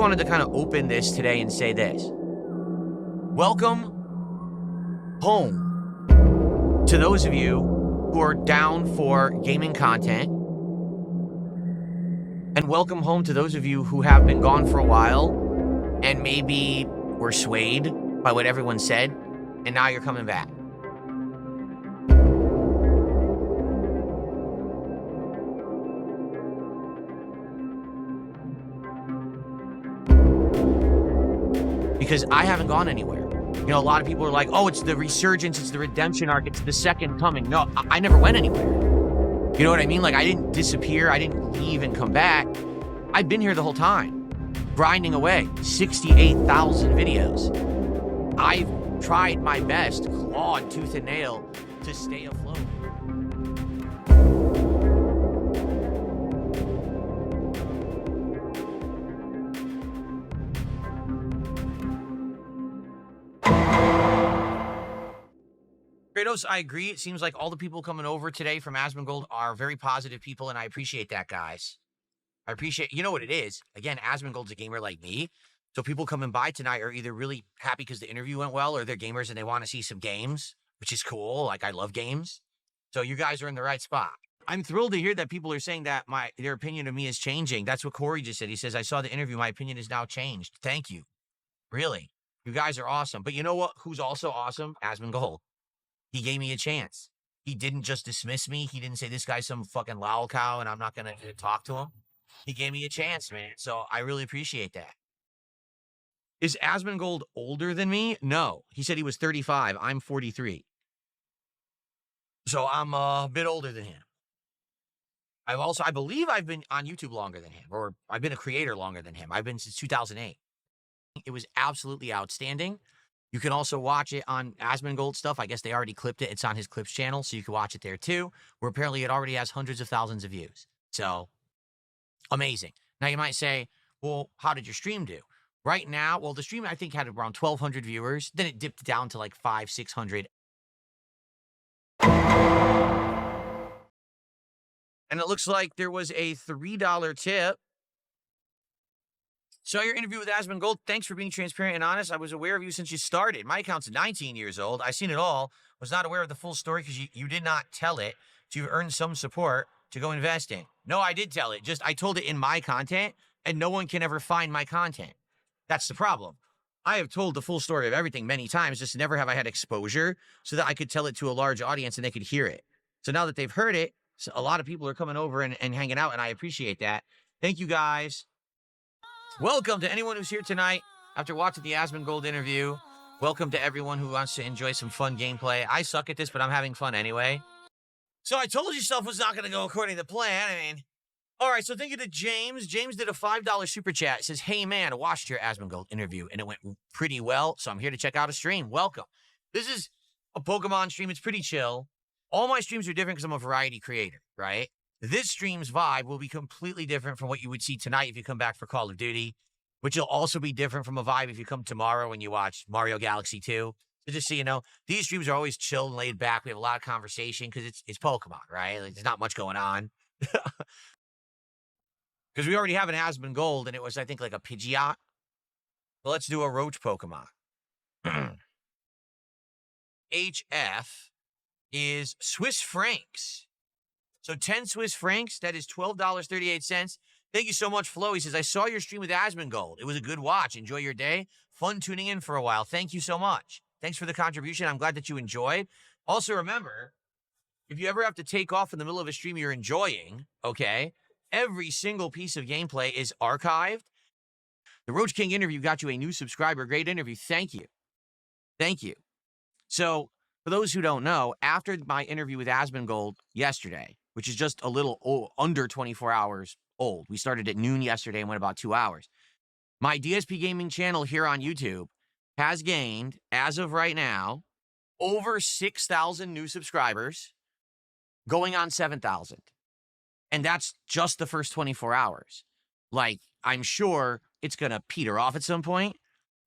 wanted to kind of open this today and say this. Welcome home to those of you who are down for gaming content. And welcome home to those of you who have been gone for a while and maybe were swayed by what everyone said, and now you're coming back. Because I haven't gone anywhere. You know, a lot of people are like, oh, it's the resurgence, it's the redemption arc, it's the second coming. No, I never went anywhere. You know what I mean? Like, I didn't disappear, I didn't leave and come back. I've been here the whole time, grinding away, 68,000 videos. I've tried my best, clawed tooth and nail, to stay afloat. Kratos, I agree. It seems like all the people coming over today from Asmongold are very positive people, and I appreciate that, guys. I appreciate, you know what it is? Again, Asmongold's a gamer like me, so people coming by tonight are either really happy because the interview went well, or they're gamers and they want to see some games, which is cool. Like, I love games. So you guys are in the right spot. I'm thrilled to hear that people are saying that their opinion of me is changing. That's what Corey just said. He says, I saw the interview. My opinion is now changed. Thank you. Really. You guys are awesome. But you know what? Who's also awesome? Asmongold. He gave me a chance. He didn't just dismiss me. He didn't say this guy's some fucking lol cow and I'm not going to talk to him. He gave me a chance, man. So I really appreciate that. Is Asmongold older than me? No. He said he was 35. I'm 43. So I'm a bit older than him. I believe I've been on YouTube longer than him, or I've been a creator longer than him. I've been since 2008. It was absolutely outstanding. You can also watch it on Asmongold stuff. I guess they already clipped it. It's on his clips channel, so you can watch it there too, where apparently it already has hundreds of thousands of views. So, amazing. Now, you might say, well, how did your stream do? Right now, well, the stream, I think, had around 1,200 viewers. Then it dipped down to like 500, 600. And it looks like there was a $3 tip. Saw your interview with Asmongold. Thanks for being transparent and honest. I was aware of you since you started. My account's 19 years old. I've seen it all. Was not aware of the full story because you did not tell it. So you've earned some support to go investing. No, I did tell it. Just I told it in my content, and no one can ever find my content. That's the problem. I have told the full story of everything many times, just never have I had exposure so that I could tell it to a large audience and they could hear it. So now that they've heard it, so a lot of people are coming over and hanging out, and I appreciate that. Thank you, guys. Welcome to anyone who's here tonight after watching the Asmongold interview. Welcome to everyone who wants to enjoy some fun gameplay. I suck at this, but I'm having fun anyway. So I told you stuff was not going to go according to plan. I mean, all right, so thank you to James. James did a $5 super chat. It says, hey, man, I watched your Asmongold interview, and it went pretty well, so I'm here to check out a stream. Welcome. This is a Pokemon stream. It's pretty chill. All my streams are different because I'm a variety creator, right? This stream's vibe will be completely different from what you would see tonight if you come back for Call of Duty, which will also be different from a vibe if you come tomorrow when you watch Mario Galaxy 2. So just so you know, these streams are always chill and laid back. We have a lot of conversation because it's Pokemon, right? Like, there's not much going on. Because we already have an Asmongold, and it was, I think, like a Pidgeot. But let's do a Roach Pokemon. HF is Swiss francs. So 10 Swiss francs, that is $12.38. Thank you so much, Flo. He says, I saw your stream with Asmongold. It was a good watch. Enjoy your day. Fun tuning in for a while. Thank you so much. Thanks for the contribution. I'm glad that you enjoyed. Also, remember, if you ever have to take off in the middle of a stream you're enjoying, okay, every single piece of gameplay is archived. The Roach King interview got you a new subscriber. Great interview. Thank you. Thank you. So, for those who don't know, after my interview with Asmongold yesterday, which is just a little under 24 hours old. We started at noon yesterday and went about 2 hours. My DSP Gaming channel here on YouTube has gained, as of right now, over 6,000 new subscribers, going on 7,000. And that's just the first 24 hours. Like, I'm sure it's going to peter off at some point,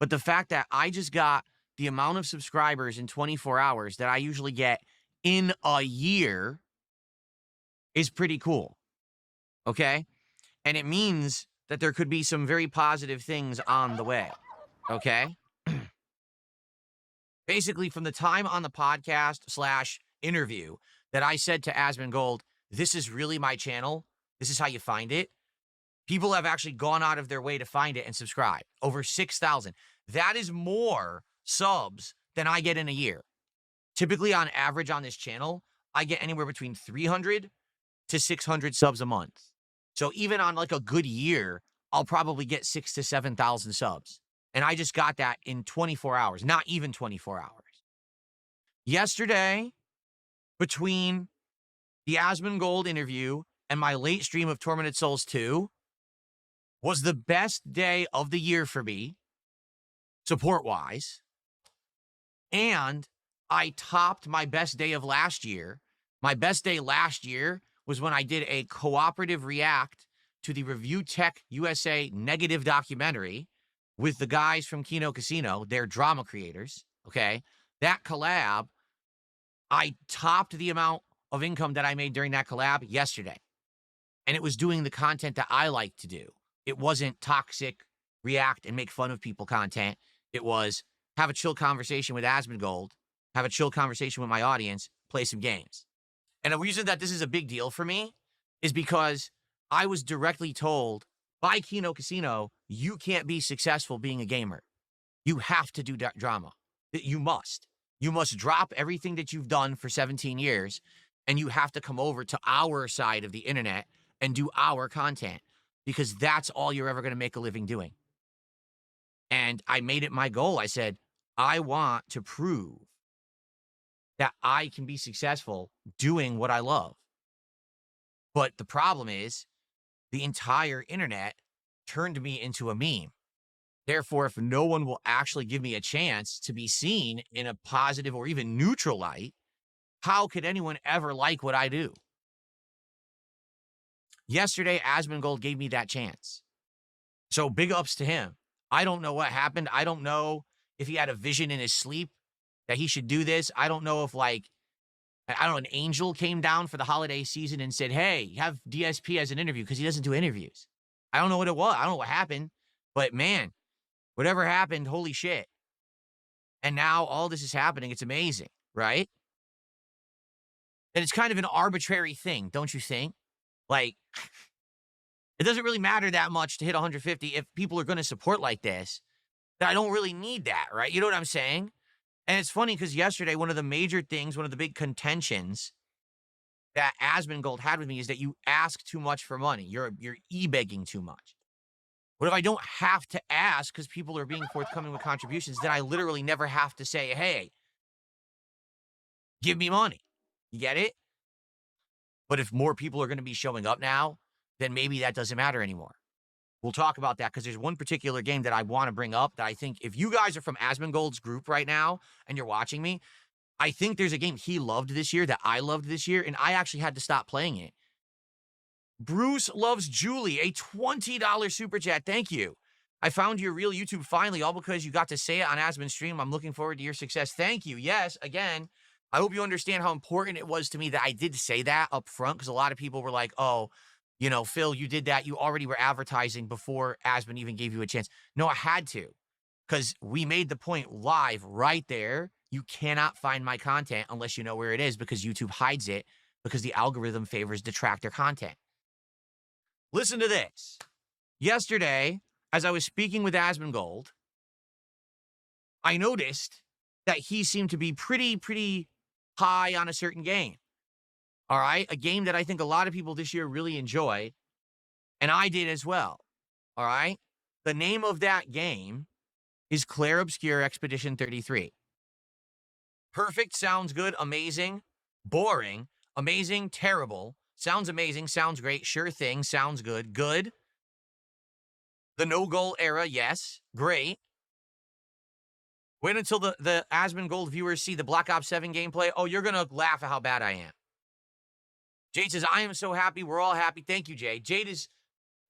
but the fact that I just got the amount of subscribers in 24 hours that I usually get in a year is pretty cool, okay? And it means that there could be some very positive things on the way. Okay? Basically, from the time on the podcast / interview that I said to Asmongold, this is really my channel. This is how you find it. People have actually gone out of their way to find it and subscribe. Over 6,000. That is more subs than I get in a year. Typically, on average on this channel, I get anywhere between 300 to 600 subs a month. So even on like a good year, I'll probably get 6,000 to 7,000 subs. And I just got that in 24 hours, not even 24 hours. Yesterday, between the Asmongold interview and my late stream of Tormented Souls 2, was the best day of the year for me, support-wise. And I topped my best day of last year. My best day last year was when I did a cooperative react to the Review Tech USA negative documentary with the guys from Kino Casino, they're drama creators, okay? That collab, I topped the amount of income that I made during that collab yesterday. And it was doing the content that I like to do. It wasn't toxic, react and make fun of people content. It was have a chill conversation with Asmongold, have a chill conversation with my audience, play some games. And the reason that this is a big deal for me is because I was directly told by Kino Casino, you can't be successful being a gamer. You have to do drama. You must. You must drop everything that you've done for 17 years, and you have to come over to our side of the internet and do our content, because that's all you're ever going to make a living doing. And I made it my goal. I said, I want to prove that I can be successful doing what I love. But the problem is, the entire internet turned me into a meme. Therefore, if no one will actually give me a chance to be seen in a positive or even neutral light, how could anyone ever like what I do? Yesterday, Asmongold gave me that chance. So big ups to him. I don't know what happened. I don't know if he had a vision in his sleep that he should do this. I don't know if, like, I don't know, an angel came down for the holiday season and said, hey, have DSP as an interview, because he doesn't do interviews. I don't know what it was. I don't know what happened. But, man, whatever happened, holy shit. And now all this is happening. It's amazing, right? And it's kind of an arbitrary thing, don't you think? Like, it doesn't really matter that much to hit 150 if people are going to support like this. I don't really need that, right? You know what I'm saying? And it's funny because yesterday, one of the major things, one of the big contentions that Asmongold had with me is that you ask too much for money. You're e-begging too much. What if I don't have to ask because people are being forthcoming with contributions? Then I literally never have to say, hey, give me money. You get it? But if more people are going to be showing up now, then maybe that doesn't matter anymore. We'll talk about that because there's one particular game that I want to bring up that I think if you guys are from Asmongold's group right now and you're watching me, I think there's a game he loved this year that I loved this year, and I actually had to stop playing it. Bruce Loves Julie, a $20 super chat. Thank you. I found your real YouTube finally, all because you got to say it on Asmon's stream. I'm looking forward to your success. Thank you. Yes, again, I hope you understand how important it was to me that I did say that up front, because a lot of people were like, oh, you know, Phil, you did that. You already were advertising before Asmon even gave you a chance. No, I had to, because we made the point live right there. You cannot find my content unless you know where it is, because YouTube hides it because the algorithm favors detractor content. Listen to this. Yesterday, as I was speaking with Asmongold, I noticed that he seemed to be pretty high on a certain game. All right? A game that I think a lot of people this year really enjoyed, and I did as well. All right? The name of that game is Clair Obscure Expedition 33. Perfect, sounds good, amazing, boring, amazing, terrible, sounds amazing, sounds great, sure thing, sounds good, good. The no-goal era, yes, great. Wait until the Asmongold viewers see the Black Ops 7 gameplay. Oh, you're going to laugh at how bad I am. Jade says, I am so happy. We're all happy. Thank you, Jade. Jade is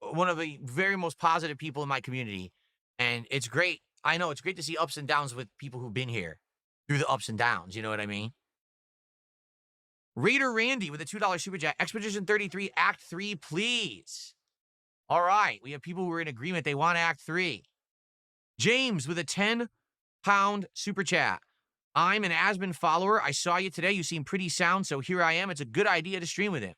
one of the very most positive people in my community, and it's great. I know, it's great to see ups and downs with people who've been here through the ups and downs. You know what I mean? Raider Randy with a $2 super chat. Expedition 33, Act 3, please. All right. We have people who are in agreement. They want Act 3. James with a 10-pound super chat. I'm an Asmon follower. I saw you today. You seem pretty sound, so here I am. It's a good idea to stream with him.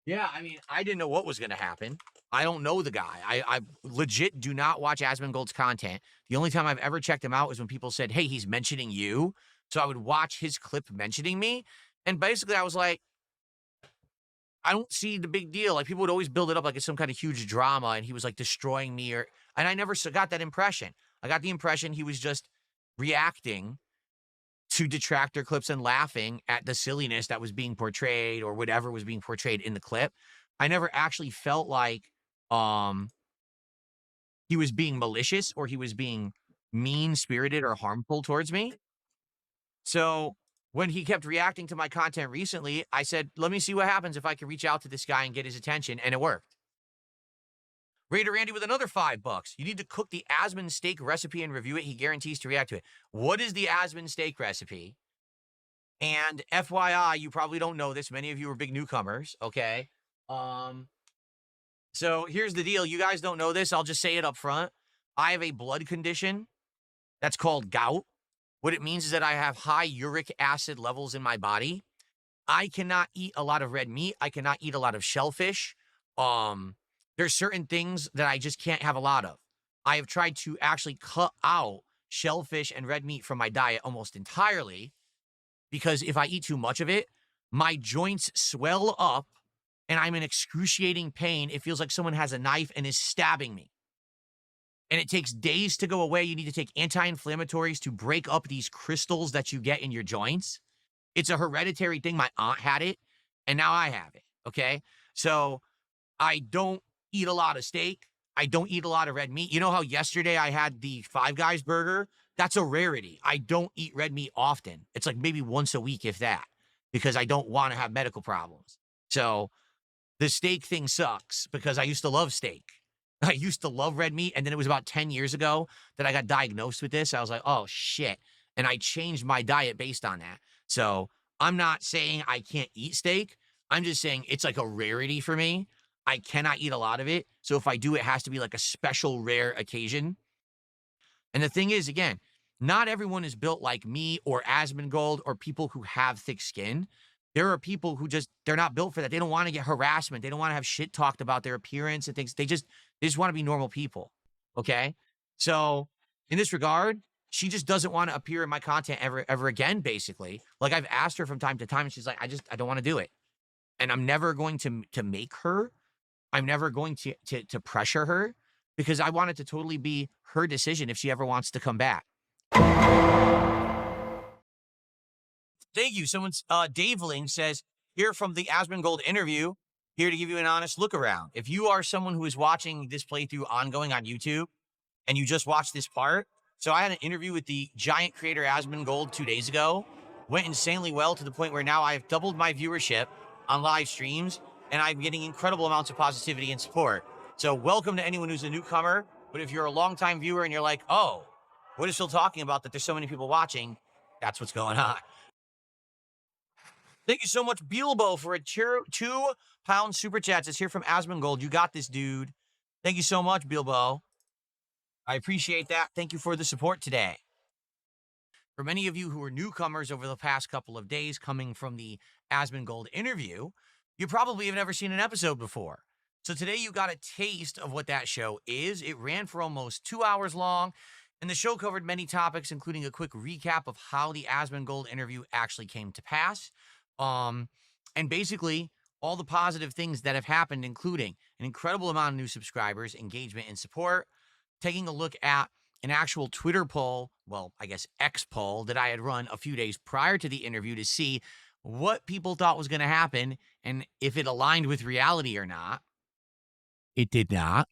Yeah, I mean, I didn't know what was going to happen. I don't know the guy. I legit do not watch Asmongold's content. The only time I've ever checked him out is when people said, hey, he's mentioning you. So I would watch his clip mentioning me. And basically, I was like, I don't see the big deal. Like, people would always build it up like it's some kind of huge drama and he was like destroying me, and I never got that impression. I got the impression he was just reacting to detractor clips and laughing at the silliness that was being portrayed or whatever was being portrayed in the clip. I never actually felt like he was being malicious or he was being mean-spirited or harmful towards me. So when he kept reacting to my content recently, I said, let me see what happens if I can reach out to this guy and get his attention, and it worked. Raider Randy with another $5. You need to cook the Asmon steak recipe and review it. He guarantees to react to it. What is the Asmon steak recipe? And FYI, you probably don't know this. Many of you are big newcomers, okay? So here's the deal. You guys don't know this. I'll just say it up front. I have a blood condition that's called gout. What it means is that I have high uric acid levels in my body. I cannot eat a lot of red meat. I cannot eat a lot of shellfish. There's certain things that I just can't have a lot of. I have tried to actually cut out shellfish and red meat from my diet almost entirely because if I eat too much of it, my joints swell up and I'm in excruciating pain. It feels like someone has a knife and is stabbing me. And it takes days to go away. You need to take anti-inflammatories to break up these crystals that you get in your joints. It's a hereditary thing. My aunt had it, and now I have it, okay? So I don't eat a lot of steak. I don't eat a lot of red meat. You know how yesterday I had the Five Guys burger? That's a rarity. I don't eat red meat often. It's like maybe once a week, if that, because I don't want to have medical problems. So the steak thing sucks because I used to love steak. I used to love red meat, and then it was about 10 years ago that I got diagnosed with this. I was like, oh, shit. And I changed my diet based on that. So I'm not saying I can't eat steak. I'm just saying it's like a rarity for me. I cannot eat a lot of it. So if I do, it has to be like a special rare occasion. And the thing is, again, not everyone is built like me or Asmongold or people who have thick skin. There are people who they're not built for that. They don't want to get harassment. They don't want to have shit talked about their appearance and things. They just want to be normal people. Okay. So in this regard, she just doesn't want to appear in my content ever again, basically. Like I've asked her from time to time and she's like, I don't want to do it. And I'm never going to make her. I'm never going to pressure her because I want it to totally be her decision if she ever wants to come back. Thank you. Someone's Dave Ling says, here from the Asmongold interview, here to give you an honest look around. If you are someone who is watching this playthrough ongoing on YouTube and you just watched this part, so I had an interview with the giant creator Asmongold 2 days ago, went insanely well to the point where now I've doubled my viewership on live streams and I'm getting incredible amounts of positivity and support. So welcome to anyone who's a newcomer. But if you're a longtime viewer and you're like, oh, what is Phil talking about that there's so many people watching? That's what's going on. Thank you so much, Bilbo, for a 2-pound super chat. It's here from Asmongold. You got this, dude. Thank you so much, Bilbo. I appreciate that. Thank you for the support today. For many of you who are newcomers over the past couple of days coming from the Asmongold interview, you probably have never seen an episode before. So today you got a taste of what that show is. It ran for almost 2 hours long, and the show covered many topics, including a quick recap of how the Asmongold interview actually came to pass. And basically all the positive things that have happened, including an incredible amount of new subscribers, engagement, and support, taking a look at an actual Twitter poll, well, I guess X poll that I had run a few days prior to the interview to see what people thought was going to happen and if it aligned with reality or not. It did not.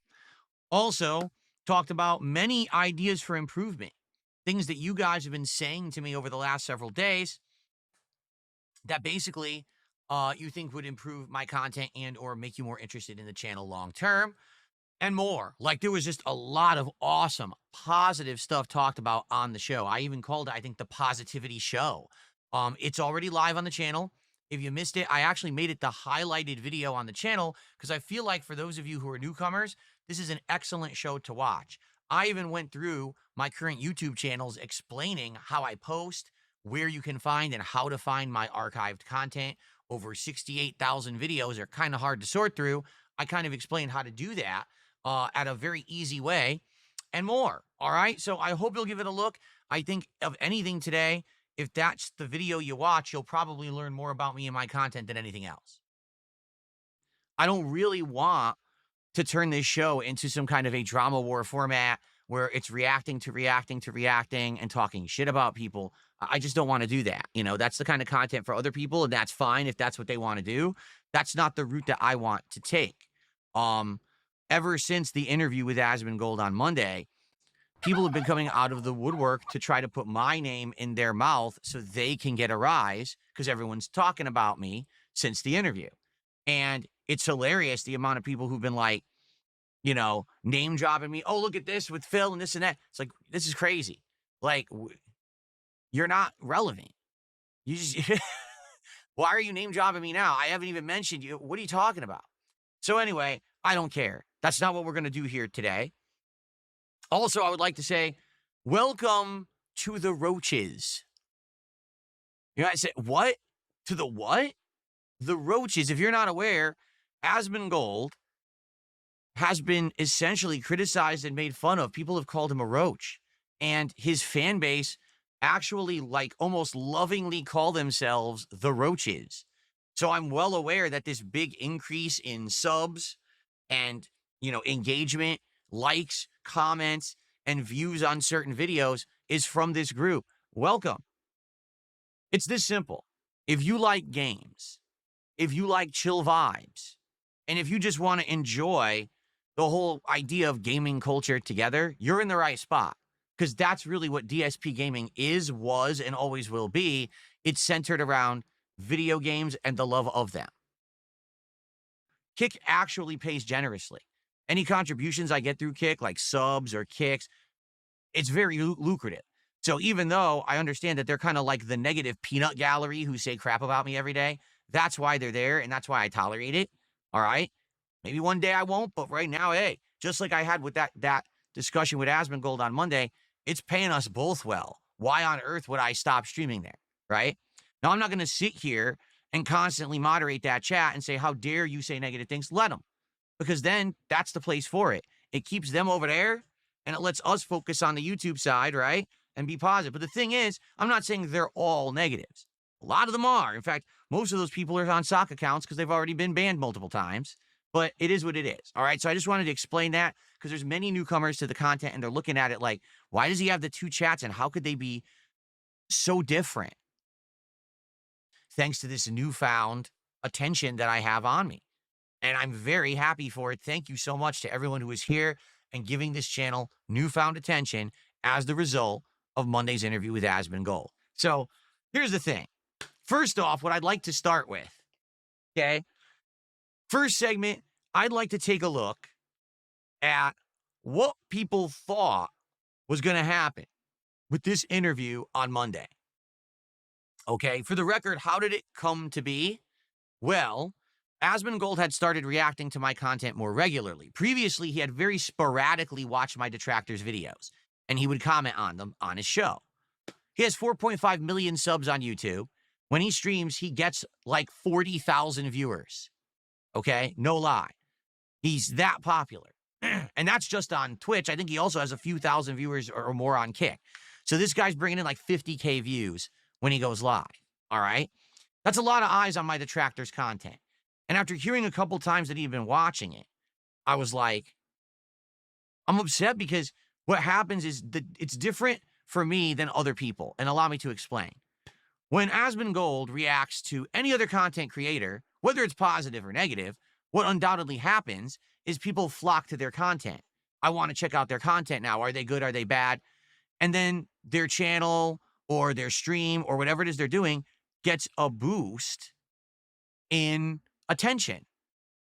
Also, talked about many ideas for improvement, things that you guys have been saying to me over the last several days that basically you think would improve my content and or make you more interested in the channel long term and more. Like there was just a lot of awesome positive stuff talked about on the show. I even called it, I think, the Positivity Show. It's already live on the channel. If you missed it, I actually made it the highlighted video on the channel because I feel like for those of you who are newcomers, this is an excellent show to watch. I even went through my current YouTube channels explaining how I post, where you can find, and how to find my archived content. Over 68,000 videos are kind of hard to sort through. I kind of explained how to do that at a very easy way and more. All right. So I hope you'll give it a look. I think of anything today, if that's the video you watch, you'll probably learn more about me and my content than anything else. I don't really want to turn this show into some kind of a drama war format where it's reacting to reacting to reacting and talking shit about people. I just don't want to do that. You know, that's the kind of content for other people, and that's fine if that's what they want to do. That's not the route that I want to take. Ever since the interview with Asmongold on Monday, people have been coming out of the woodwork to try to put my name in their mouth so they can get a rise because everyone's talking about me since the interview. And it's hilarious the amount of people who've been like, you know, name dropping me. Oh, look at this with Phil and this and that. It's like, this is crazy. Like, you're not relevant. You just, why are you name dropping me now? I haven't even mentioned you. What are you talking about? So anyway, I don't care. That's not what we're going to do here today. Also, I would like to say, welcome to the roaches. You know, I said, what? To the what? The roaches. If you're not aware, Asmongold has been essentially criticized and made fun of. People have called him a roach. And his fan base actually, like, almost lovingly call themselves the roaches. So I'm well aware that this big increase in subs and, you know, engagement, likes, comments, and views on certain videos is from this group. Welcome. It's this simple. If you like games, if you like chill vibes, and if you just want to enjoy the whole idea of gaming culture together, you're in the right spot. Because that's really what DSP gaming is, was, and always will be. It's centered around video games and the love of them. Kick actually pays generously. Any contributions I get through Kick, like subs or kicks, it's very lucrative. So even though I understand that they're kind of like the negative peanut gallery who say crap about me every day, that's why they're there, and that's why I tolerate it. All right? Maybe one day I won't, but right now, hey, just like I had with that discussion with Asmongold on Monday, it's paying us both well. Why on earth would I stop streaming there, right? Now, I'm not going to sit here and constantly moderate that chat and say, how dare you say negative things? Let them. Because then that's the place for it. It keeps them over there, and it lets us focus on the YouTube side, right? And be positive. But the thing is, I'm not saying they're all negatives. A lot of them are. In fact, most of those people are on sock accounts because they've already been banned multiple times. But it is what it is. All right. So I just wanted to explain that because there's many newcomers to the content and they're looking at it like, why does he have the two chats and how could they be so different? Thanks to this newfound attention that I have on me. And I'm very happy for it. Thank you so much to everyone who is here and giving this channel newfound attention as the result of Monday's interview with Asmongold. So here's the thing. First off, what I'd like to start with, okay? First segment, I'd like to take a look at what people thought was going to happen with this interview on Monday. Okay, for the record, how did it come to be? Well, Asmongold had started reacting to my content more regularly. Previously, he had very sporadically watched my detractors' videos, and he would comment on them on his show. He has 4.5 million subs on YouTube. When he streams, he gets like 40,000 viewers. Okay, no lie. He's that popular. And that's just on Twitch. I think he also has a few thousand viewers or more on Kick. So this guy's bringing in like 50K views when he goes live. All right. That's a lot of eyes on my detractors' content. And after hearing a couple times that he'd been watching it, I was like, I'm upset because what happens is that it's different for me than other people. And allow me to explain. When Asmongold reacts to any other content creator, whether it's positive or negative, what undoubtedly happens is people flock to their content. I want to check out their content now. Are they good? Are they bad? And then their channel or their stream or whatever it is they're doing gets a boost in attention.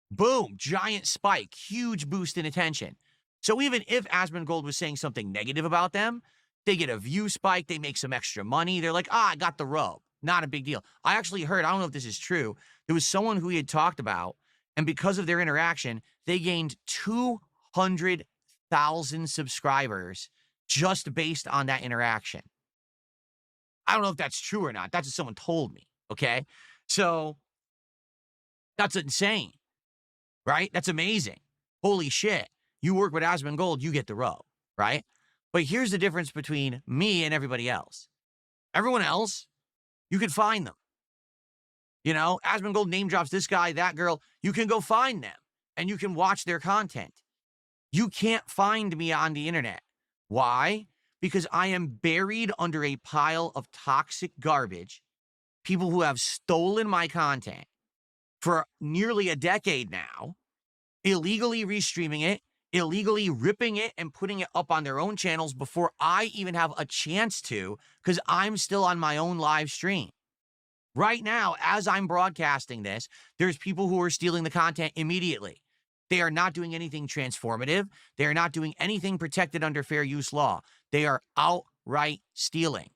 Boom, giant spike, huge boost in attention. So even if Asmongold was saying something negative about them, they get a view spike, they make some extra money. They're like, I got the rub. not a big deal. I actually heard, I don't know if this is true, there was someone who he had talked about, and because of their interaction, they gained 200,000 subscribers just based on that interaction. I don't know if that's true or not. That's what someone told me. Okay. So that's insane, right? That's amazing. Holy shit. You work with Asmongold, you get the row, right? But here's the difference between me and everybody else. Everyone else, you can find them. You know, Asmongold name drops this guy, that girl. You can go find them and you can watch their content. You can't find me on the internet. Why? Because I am buried under a pile of toxic garbage, people who have stolen my content for nearly a decade now, illegally restreaming it, illegally ripping it and putting it up on their own channels before I even have a chance to, because I'm still on my own live stream. Right now, as I'm broadcasting this, there's people who are stealing the content immediately. They are not doing anything transformative. They are not doing anything protected under fair use law. They are outright stealing.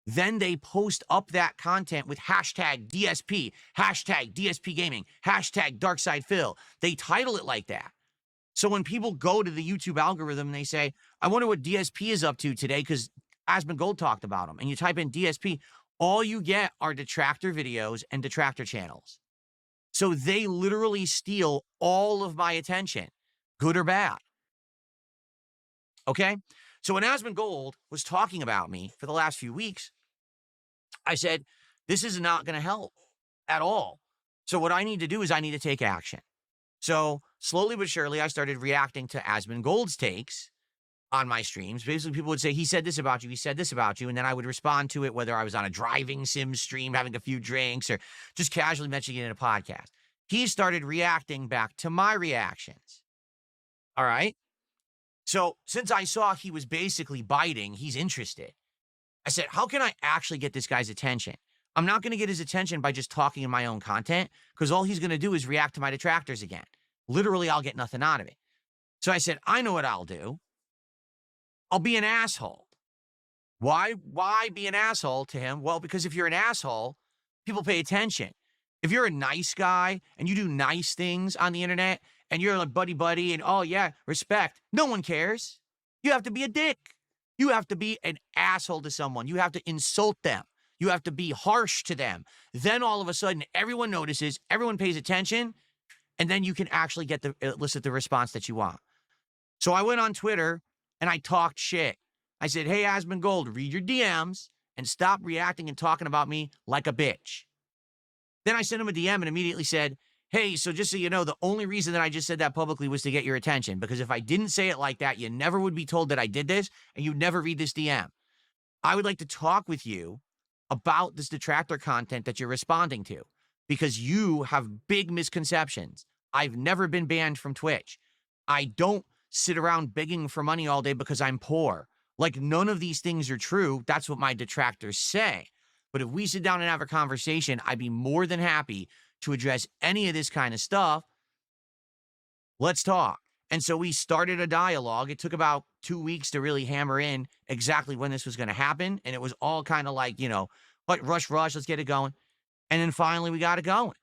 Then they post up that content with hashtag DSP, hashtag DSP Gaming, hashtag DarkSidePhil. They title it like that. So when people go to the YouTube algorithm and they say, I wonder what DSP is up to today because Asmongold talked about them, and you type in DSP, all you get are detractor videos and detractor channels. So they literally steal all of my attention, good or bad. Okay? So when Asmongold was talking about me for the last few weeks, I said, this is not going to help at all. So what I need to do is I need to take action. So slowly but surely, I started reacting to Asmongold's takes on my streams. Basically, people would say, he said this about you, he said this about you, and then I would respond to it, whether I was on a driving sim stream, having a few drinks, or just casually mentioning it in a podcast. He started reacting back to my reactions. All right? So since I saw he was basically biting, he's interested. I said, how can I actually get this guy's attention? I'm not going to get his attention by just talking in my own content, because all he's going to do is react to my detractors again. Literally, I'll get nothing out of it. So I said, I know what I'll do. I'll be an asshole. Why be an asshole to him? Well, because if you're an asshole, people pay attention. If you're a nice guy and you do nice things on the internet and you're like buddy and, oh yeah, respect, no one cares. You have to be a dick. You have to be an asshole to someone. You have to insult them. You have to be harsh to them. Then all of a sudden, everyone notices, everyone pays attention, and then you can actually get elicit the response that you want. So I went on Twitter and I talked shit. I said, hey, Asmongold, read your DMs and stop reacting and talking about me like a bitch. Then I sent him a DM and immediately said, hey, so just so you know, the only reason that I just said that publicly was to get your attention, because if I didn't say it like that, you never would be told that I did this, and you'd never read this DM. I would like to talk with you about this detractor content that you're responding to, because you have big misconceptions. I've never been banned from Twitch. I don't sit around begging for money all day because I'm poor. Like, none of these things are true. That's what my detractors say. But if we sit down and have a conversation, I'd be more than happy to address any of this kind of stuff. Let's talk. And so we started a dialogue. It took about 2 weeks to really hammer in exactly when this was going to happen. And it was all kind of like, you know, but rush, let's get it going. And then finally we got it going.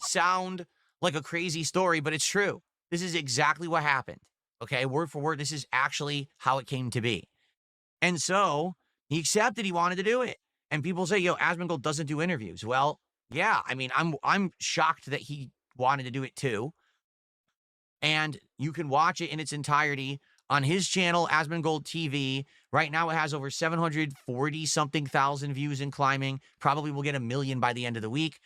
Sound like a crazy story, but it's true. This is exactly what happened. Okay, word for word, this is actually how it came to be. And so he accepted he wanted to do it. And people say, yo, Asmongold doesn't do interviews. Well, yeah, I mean, I'm shocked that he wanted to do it too. And you can watch it in its entirety on his channel, Asmongold TV. Right now it has over 740-something thousand views and climbing. Probably will get 1 million by the end of the week.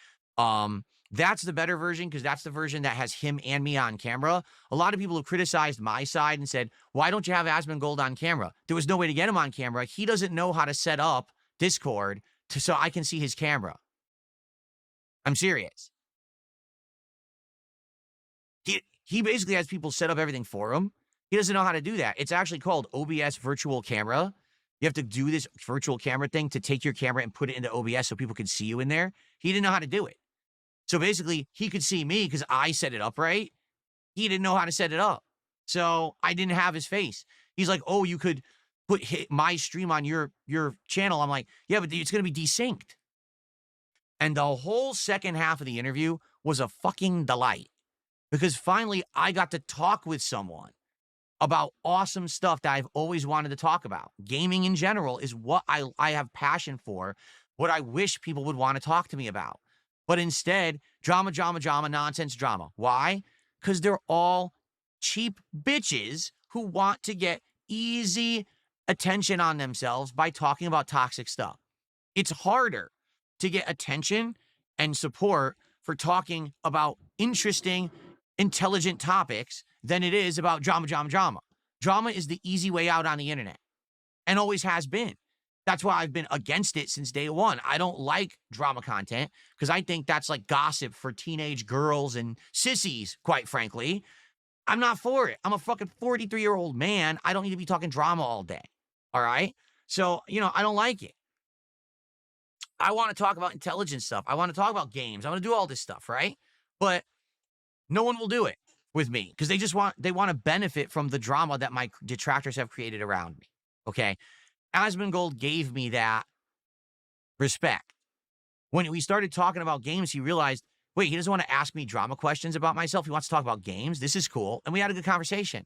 That's the better version, because that's the version that has him and me on camera. A lot of people have criticized my side and said, why don't you have Asmongold on camera? There was no way to get him on camera. He doesn't know how to set up Discord so I can see his camera. I'm serious. He basically has people set up everything for him. He doesn't know how to do that. It's actually called OBS virtual camera. You have to do this virtual camera thing to take your camera and put it into OBS so people can see you in there. He didn't know how to do it. So basically, he could see me because I set it up right. He didn't know how to set it up. So I didn't have his face. He's like, oh, you could put my stream on your channel. I'm like, yeah, but it's going to be desynced. And the whole second half of the interview was a fucking delight because finally I got to talk with someone about awesome stuff that I've always wanted to talk about. Gaming in general is what I have passion for, what I wish people would want to talk to me about. But instead, drama, nonsense drama. Why? Because they're all cheap bitches who want to get easy attention on themselves by talking about toxic stuff. It's harder to get attention and support for talking about interesting, intelligent topics than it is about drama. Drama is the easy way out on the internet and always has been. That's why I've been against it since day one. I don't like drama content because I think that's like gossip for teenage girls and sissies, quite frankly. I'm not for it. I'm a fucking 43-year-old man. I don't need to be talking drama all day. All right? So, I don't like it. I want to talk about intelligent stuff. I want to talk about games. I want to do all this stuff, right? But no one will do it with me because they want to benefit from the drama that my detractors have created around me. Okay. Asmongold gave me that respect. When we started talking about games, he realized, wait, he doesn't want to ask me drama questions about myself. He wants to talk about games. This is cool. And we had a good conversation.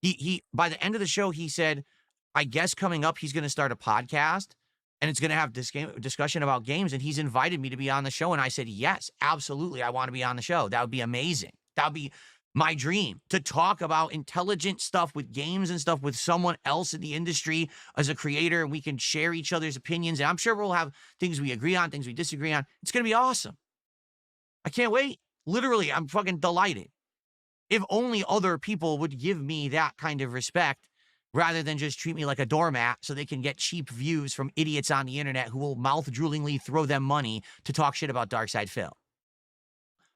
He by the end of the show, he said, I guess coming up, he's going to start a podcast and it's going to have this discussion about games. And he's invited me to be on the show. And I said, yes, absolutely. I want to be on the show. That would be amazing. That would be my dream, to talk about intelligent stuff with games and stuff with someone else in the industry as a creator. And we can share each other's opinions. And I'm sure we'll have things we agree on, things we disagree on. It's going to be awesome. I can't wait. Literally, I'm fucking delighted. If only other people would give me that kind of respect rather than just treat me like a doormat so they can get cheap views from idiots on the internet who will mouth-droolingly throw them money to talk shit about Darkside Phil.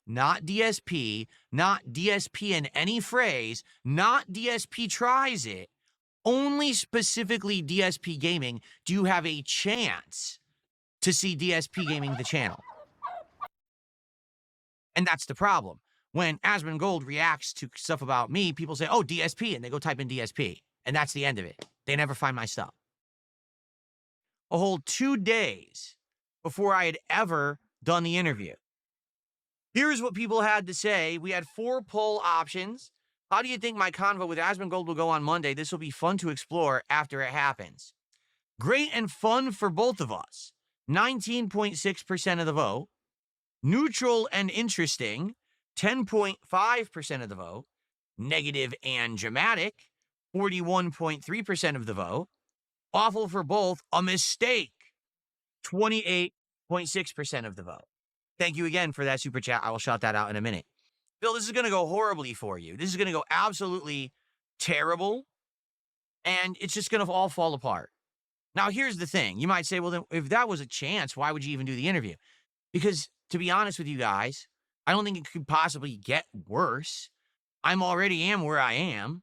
Not DSP, not DSP in any phrase, not DSP tries it. Only specifically DSP Gaming do you have a chance to see DSP Gaming the channel. And that's the problem. When Asmongold reacts to stuff about me, people say, oh, DSP, and they go type in DSP. And that's the end of it. They never find my stuff. A whole 2 days before I had ever done the interview. Here's what people had to say. We had 4 poll options. How do you think my convo with Asmongold will go on Monday? This will be fun to explore after it happens. Great and fun for both of us. 19.6% of the vote. Neutral and interesting. 10.5% of the vote. Negative and dramatic. 41.3% of the vote. Awful for both. A mistake. 28.6% of the vote. Thank you again for that super chat. I will shout that out in a minute. Bill, this is going to go horribly for you. This is going to go absolutely terrible. And it's just going to all fall apart. Now, here's the thing. You might say, well, then if that was a chance, why would you even do the interview? Because to be honest with you guys, I don't think it could possibly get worse. I'm already am where I am.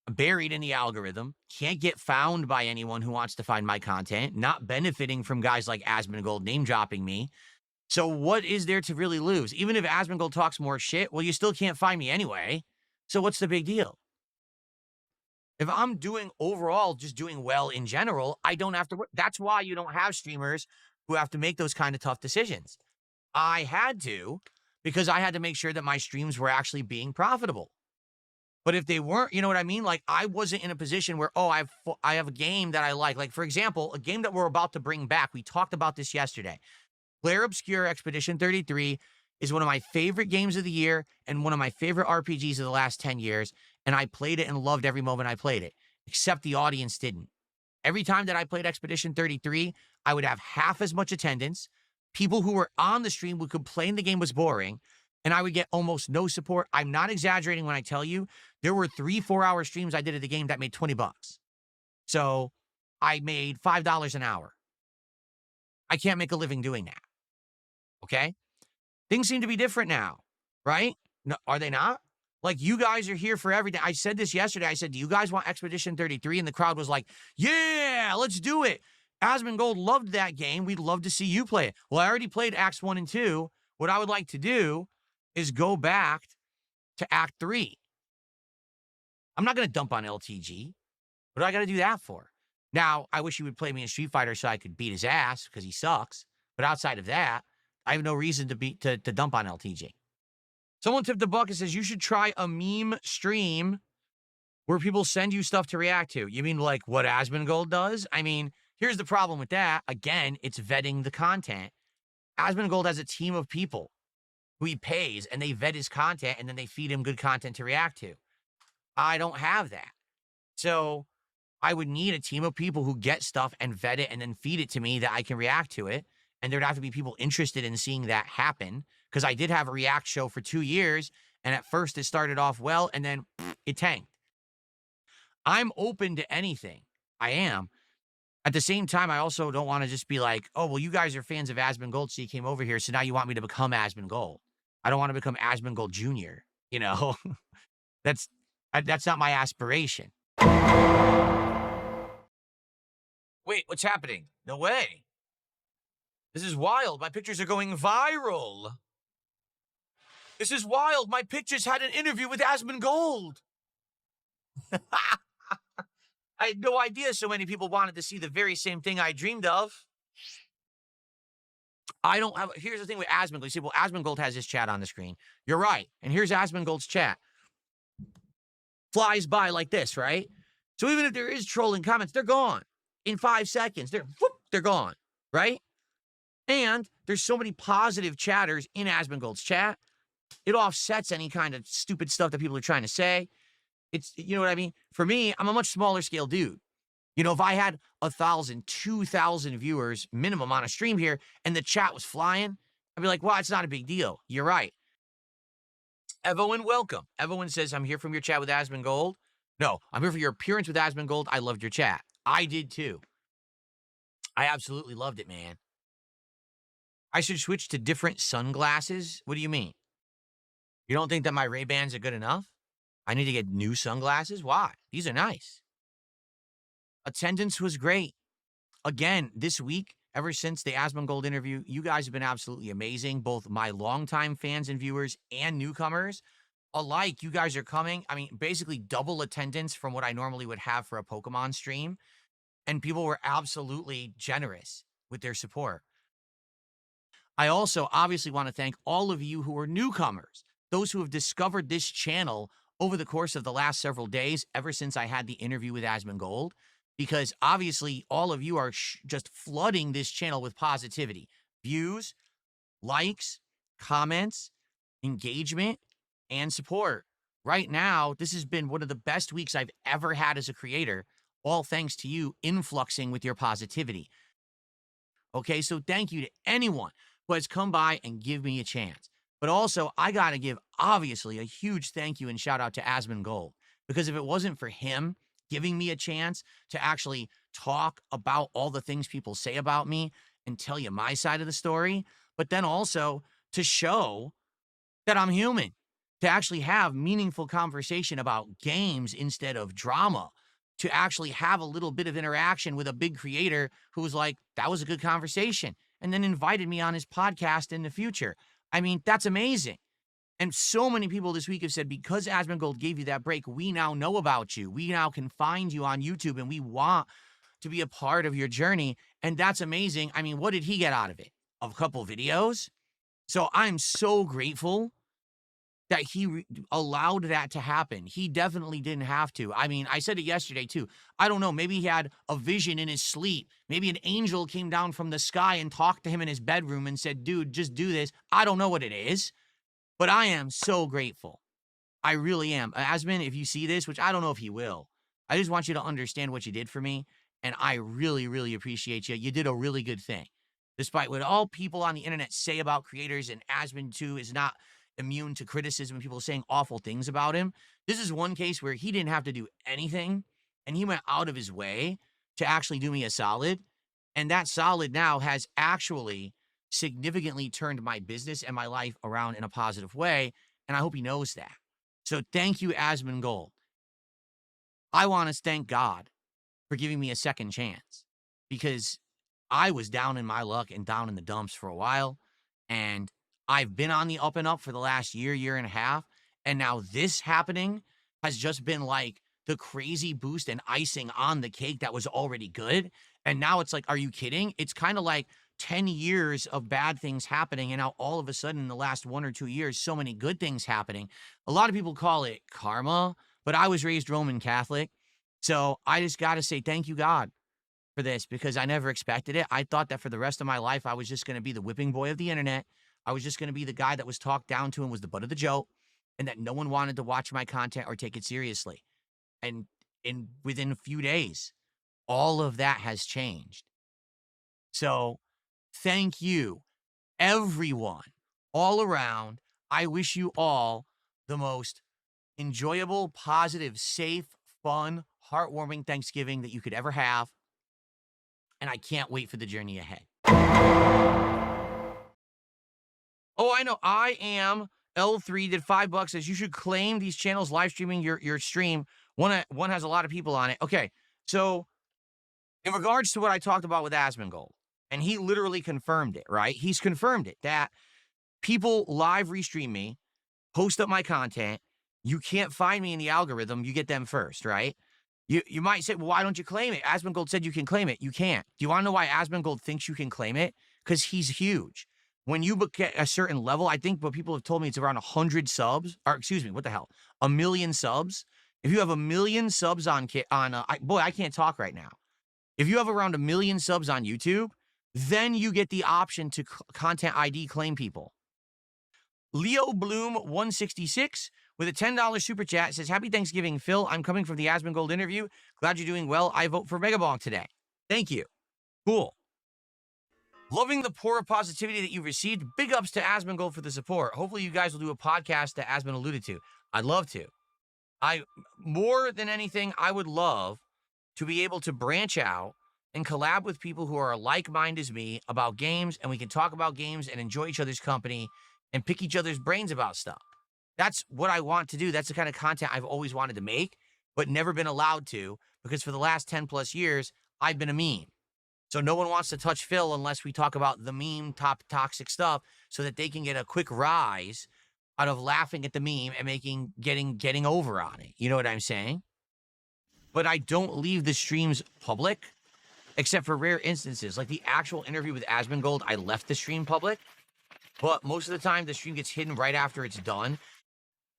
Buried in the algorithm, can't get found by anyone who wants to find my content, not benefiting from guys like Asmongold name dropping me. So what is there to really lose? Even if Asmongold talks more shit, well, you still can't find me anyway. So what's the big deal? If I'm doing overall, just doing well in general, I don't have to work. That's why you don't have streamers who have to make those kind of tough decisions. I had to, because I had to make sure that my streams were actually being profitable. But if they weren't, you know what I mean? Like, I wasn't in a position where, oh, I have a game that I like. Like, for example, a game that we're about to bring back. We talked about this yesterday. Claire Obscure Expedition 33 is one of my favorite games of the year and one of my favorite RPGs of the last 10 years. And I played it and loved every moment I played it, except the audience didn't. Every time that I played Expedition 33, I would have half as much attendance. People who were on the stream would complain the game was boring. And I would get almost no support. I'm not exaggerating when I tell you there were 3-4 hour streams I did at the game that made $20. So I made $5 an hour. I can't make a living doing that. Okay? Things seem to be different now, right? No, are they not? Like, you guys are here for everything. I said this yesterday. I said, do you guys want Expedition 33? And the crowd was like, yeah, let's do it. Asmongold loved that game. We'd love to see you play it. Well, I already played Acts 1 and 2. What I would like to do is go back to Act 3. I'm not going to dump on LTG. What do I got to do that for? Now, I wish he would play me in Street Fighter so I could beat his ass because he sucks. But outside of that, I have no reason to dump on LTG. Someone tipped the buck and says you should try a meme stream where people send you stuff to react to. You mean like what Asmongold does? I mean, here's the problem with that. Again, it's vetting the content. Asmongold has a team of people who he pays, and they vet his content, and then they feed him good content to react to. I don't have that. So I would need a team of people who get stuff and vet it and then feed it to me that I can react to it. And there'd have to be people interested in seeing that happen, because I did have a react show for 2 years, and at first it started off well, and then it tanked. I'm open to anything. I am. At the same time, I also don't want to just be like, oh, well, you guys are fans of Asmongold, so you came over here, so now you want me to become Asmongold. I don't want to become Asmongold Jr., you know? That's not my aspiration. Wait, what's happening? No way. This is wild. My pictures are going viral. This is wild. My pictures had an interview with Asmongold. I had no idea so many people wanted to see the very same thing I dreamed of. I don't have... Here's the thing with Asmongold. You see, well, Asmongold has his chat on the screen. You're right. And here's Asmongold's chat. Flies by like this, right? So even if there is trolling comments, they're gone. In 5 seconds, they're gone, right? And there's so many positive chatters in Asmongold's chat. It offsets any kind of stupid stuff that people are trying to say. It's, you know what I mean? For me, I'm a much smaller scale dude. You know, if I had 1,000, 2,000 viewers minimum on a stream here and the chat was flying, I'd be like, well, it's not a big deal. You're right. Evelyn, welcome. Evelyn says, I'm here from your chat with Asmongold. No, I'm here for your appearance with Asmongold. I loved your chat. I did too. I absolutely loved it, man. I should switch to different sunglasses? What do you mean? You don't think that my Ray-Bans are good enough? I need to get new sunglasses? Why? These are nice. Attendance was great. Again, this week, ever since the Asmongold interview, you guys have been absolutely amazing. Both my longtime fans and viewers and newcomers alike. You guys are coming. I mean, basically double attendance from what I normally would have for a Pokemon stream. And people were absolutely generous with their support. I also obviously want to thank all of you who are newcomers, those who have discovered this channel over the course of the last several days, ever since I had the interview with Asmongold, because obviously all of you are just flooding this channel with positivity, views, likes, comments, engagement, and support. Right now, this has been one of the best weeks I've ever had as a creator, all thanks to you influxing with your positivity. Okay, so thank you to anyone who has come by and give me a chance. But also, I got to give, obviously, a huge thank you and shout out to Asmongold, because if it wasn't for him giving me a chance to actually talk about all the things people say about me and tell you my side of the story, but then also to show that I'm human, to actually have meaningful conversation about games instead of drama, to actually have a little bit of interaction with a big creator who was like, that was a good conversation, and then invited me on his podcast in the future. I mean, that's amazing. And so many people this week have said, because Asmongold gave you that break, we now know about you. We now can find you on YouTube, and we want to be a part of your journey. And that's amazing. I mean, what did he get out of it? A couple videos? So I'm so grateful that he allowed that to happen. He definitely didn't have to. I mean, I said it yesterday too. I don't know, maybe he had a vision in his sleep. Maybe an angel came down from the sky and talked to him in his bedroom and said, dude, just do this. I don't know what it is, but I am so grateful. I really am. Asmon, if you see this, which I don't know if he will, I just want you to understand what you did for me, and I really, really appreciate you. You did a really good thing. Despite what all people on the internet say about creators, and Asmon too is not immune to criticism and people saying awful things about him. This is one case where he didn't have to do anything, and he went out of his way to actually do me a solid. And that solid now has actually significantly turned my business and my life around in a positive way. And I hope he knows that. So thank you, Asmongold. I want to thank God for giving me a second chance, because I was down in my luck and down in the dumps for a while. And I've been on the up and up for the last year, year and a half. And now this happening has just been like the crazy boost and icing on the cake that was already good. And now it's like, are you kidding? It's kind of like 10 years of bad things happening. And now all of a sudden in the last 1 or 2 years, so many good things happening. A lot of people call it karma, but I was raised Roman Catholic. So I just got to say thank you, God, for this, because I never expected it. I thought that for the rest of my life, I was just going to be the whipping boy of the internet. I was just going to be the guy that was talked down to and was the butt of the joke, and that no one wanted to watch my content or take it seriously. And within a few days, all of that has changed. So thank you, everyone, all around. I wish you all the most enjoyable, positive, safe, fun, heartwarming Thanksgiving that you could ever have. And I can't wait for the journey ahead. Oh, I know. I am L3 did $5. Says you should claim these channels live streaming your stream. One has a lot of people on it. Okay, so in regards to what I talked about with Asmongold, and he literally confirmed it, right? He's confirmed it that people live restream me, post up my content. You can't find me in the algorithm. You get them first, right? You might say, well, why don't you claim it? Asmongold said you can claim it. You can't. Do you want to know why Asmongold thinks you can claim it? Because he's huge. When you get a certain level, I think what people have told me it's around 100 subs, or excuse me, what the hell? 1 million subs. If you have 1 million subs on boy, I can't talk right now. If you have around 1 million subs on YouTube, then you get the option to content ID claim people. Leo Bloom 166 with a $10 super chat says, happy Thanksgiving, Phil. I'm coming from the Asmongold interview. Glad you're doing well. I vote for Megabonk today. Thank you. Cool. Loving the pour of positivity that you've received. Big ups to Asmongold for the support. Hopefully you guys will do a podcast that Asmon alluded to. I'd love to. More than anything, I would love to be able to branch out and collab with people who are like-minded as me about games, and we can talk about games and enjoy each other's company and pick each other's brains about stuff. That's what I want to do. That's the kind of content I've always wanted to make, but never been allowed to, because for the last 10 plus years, I've been a meme. So no one wants to touch Phil unless we talk about the meme top toxic stuff so that they can get a quick rise out of laughing at the meme and getting over on it. You know what I'm saying? But I don't leave the streams public except for rare instances. Like the actual interview with Asmongold, I left the stream public, but most of the time the stream gets hidden right after it's done.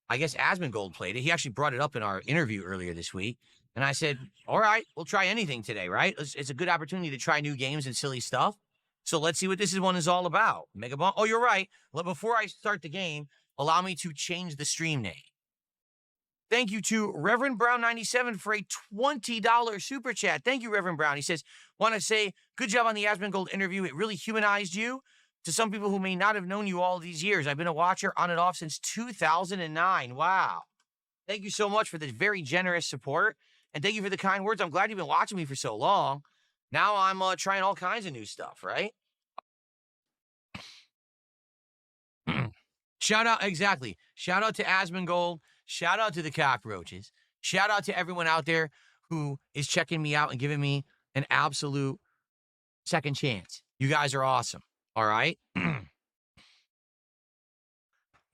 I guess Asmongold played it. He actually brought it up in our interview earlier this week. And I said, all right, we'll try anything today, right? It's a good opportunity to try new games and silly stuff. So let's see what this one is all about. Megabonk. Oh, you're right. Before I start the game, allow me to change the stream name. Thank you to Reverend Brown 97 for a $20 super chat. Thank you, Reverend Brown. He says, want to say, good job on the Asmongold interview. It really humanized you to some people who may not have known you all these years. I've been a watcher on and off since 2009. Wow. Thank you so much for this very generous support. And thank you for the kind words. I'm glad you've been watching me for so long. Now I'm trying all kinds of new stuff, right? Shout out, exactly. Shout out to Asmongold. Shout out to the cockroaches. Shout out to everyone out there who is checking me out and giving me an absolute second chance. You guys are awesome. All right.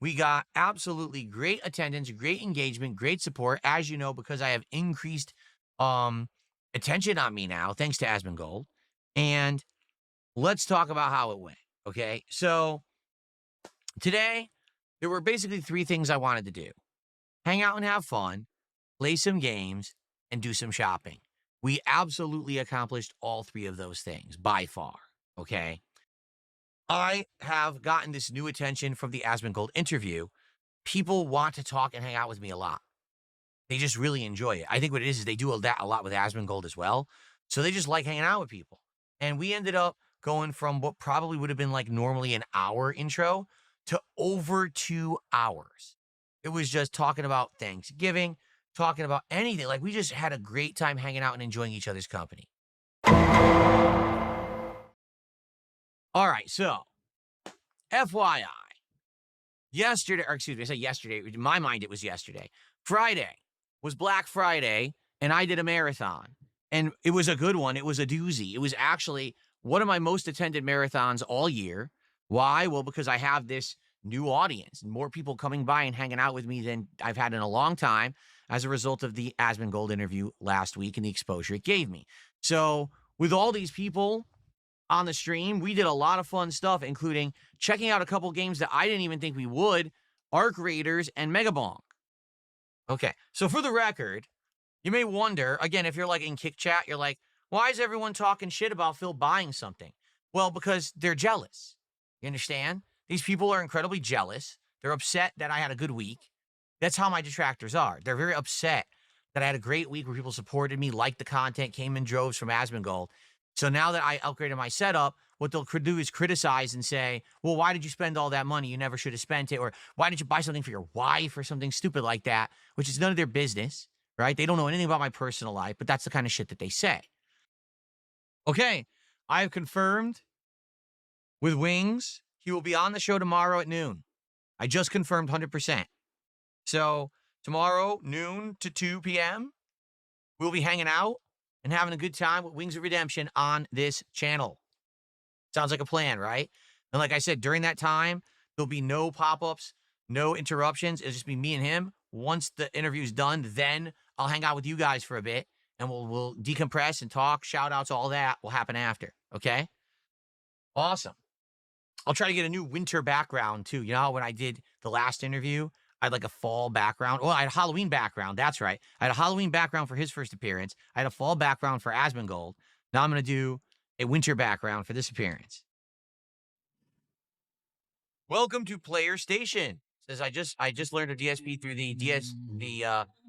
We got absolutely great attendance, great engagement, great support, as you know, because I have increased attention on me now, thanks to Asmongold. And let's talk about how it went. Okay. So today, there were basically 3 things I wanted to do: hang out and have fun, play some games, and do some shopping. We absolutely accomplished all 3 of those things by far. Okay. I have gotten this new attention from the Asmongold interview. People want to talk and hang out with me a lot. They just really enjoy it. I think what it is they do that a lot with Asmongold as well. So they just like hanging out with people. And we ended up going from what probably would have been like normally an hour intro to over 2 hours. It was just talking about Thanksgiving, talking about anything. Like we just had a great time hanging out and enjoying each other's company. All right, so FYI, yesterday, or excuse me, I said yesterday. In my mind, it was yesterday. Friday was Black Friday, and I did a marathon. And it was a good one. It was a doozy. It was actually one of my most attended marathons all year. Why? Well, because I have this new audience and more people coming by and hanging out with me than I've had in a long time as a result of the Asmongold interview last week and the exposure it gave me. So with all these people on the stream, we did a lot of fun stuff, including checking out a couple games that I didn't even think we would, Arc Raiders and Megabonk. Okay, so for the record, you may wonder, again, if you're like in Kick Chat, you're like, why is everyone talking shit about Phil buying something? Well, because they're jealous. You understand? These people are incredibly jealous. They're upset that I had a good week. That's how my detractors are. They're very upset that I had a great week where people supported me, liked the content, came in droves from Asmongold. So now that I upgraded my setup, what they'll do is criticize and say, well, why did you spend all that money? You never should have spent it. Or why did you buy something for your wife or something stupid like that, which is none of their business, right? They don't know anything about my personal life, but that's the kind of shit that they say. Okay, I have confirmed with Wings, he will be on the show tomorrow at noon. I just confirmed 100%. So tomorrow, noon to 2 p.m., we'll be hanging out and having a good time with Wings of Redemption on this channel. Sounds like a plan, right? And like I said, during that time, there'll be no pop-ups, no interruptions. It'll just be me and him. Once the interview's done, then I'll hang out with you guys for a bit, and we'll decompress and talk. Shout-outs, all that will happen after, okay? Awesome. I'll try to get a new winter background, too. You know how when I did the last interview, I had like a fall background. Well, I had a Halloween background. That's right. I had a Halloween background for his first appearance. I had a fall background for Asmongold. Now I'm going to do a winter background for this appearance. Welcome to Player Station. Says I just learned a DSP through the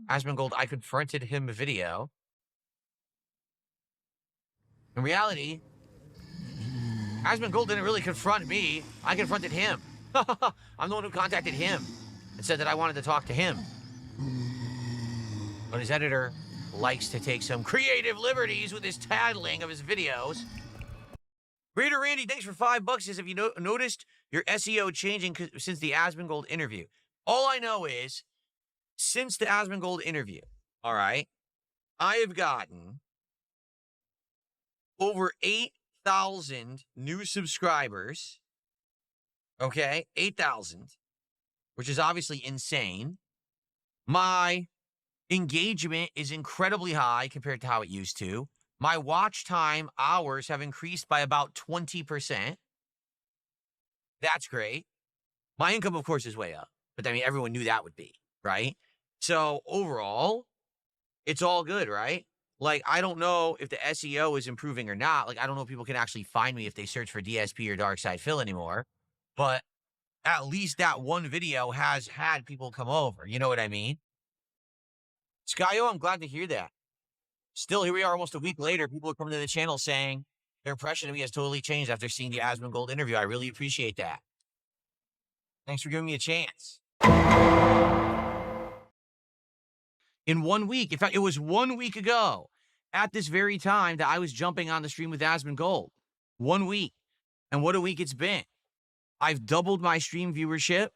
Asmongold I confronted him video. In reality, Asmongold didn't really confront me. I confronted him. I'm the one who contacted him and said that I wanted to talk to him. But his editor likes to take some creative liberties with his titling of his videos. Raider Randy, thanks for $5. Says, have you noticed your SEO changing since the Asmongold interview? All I know is, since the Asmongold interview, all right, I have gotten over 8,000 new subscribers. Okay, 8,000, which is obviously insane. My engagement is incredibly high compared to how it used to. My watch time hours have increased by about 20%. That's great. My income, of course, is way up. But I mean, everyone knew that would be, right? So overall, it's all good, right? Like, I don't know if the SEO is improving or not. Like, I don't know if people can actually find me if they search for DSP or Darkside Phil anymore. But at least that one video has had people come over. You know what I mean? Skyo, I'm glad to hear that. Still, here we are almost a week later. People are coming to the channel saying their impression of me has totally changed after seeing the Asmongold interview. I really appreciate that. Thanks for giving me a chance. In 1 week, in fact, it was 1 week ago at this very time that I was jumping on the stream with Asmongold. 1 week. And what a week it's been. I've doubled my stream viewership.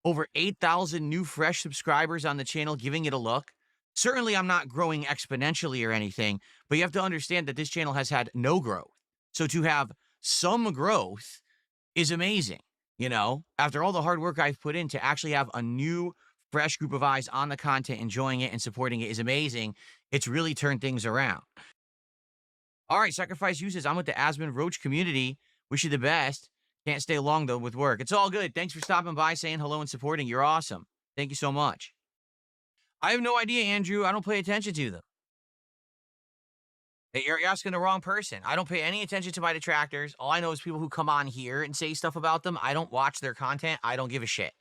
Over 8,000 new fresh subscribers on the channel giving it a look. Certainly, I'm not growing exponentially or anything, but you have to understand that this channel has had no growth. So to have some growth is amazing, you know? After all the hard work I've put in, to actually have a new, fresh group of eyes on the content, enjoying it and supporting it is amazing. It's really turned things around. All right, Sacrifice uses. I'm with the Asmon Roach community. Wish you the best. Can't stay long, though, with work. It's all good. Thanks for stopping by, saying hello, and supporting. You're awesome. Thank you so much. I have no idea, Andrew. I don't pay attention to them. Hey, you're asking the wrong person. I don't pay any attention to my detractors. All I know is people who come on here and say stuff about them. I don't watch their content. I don't give a shit.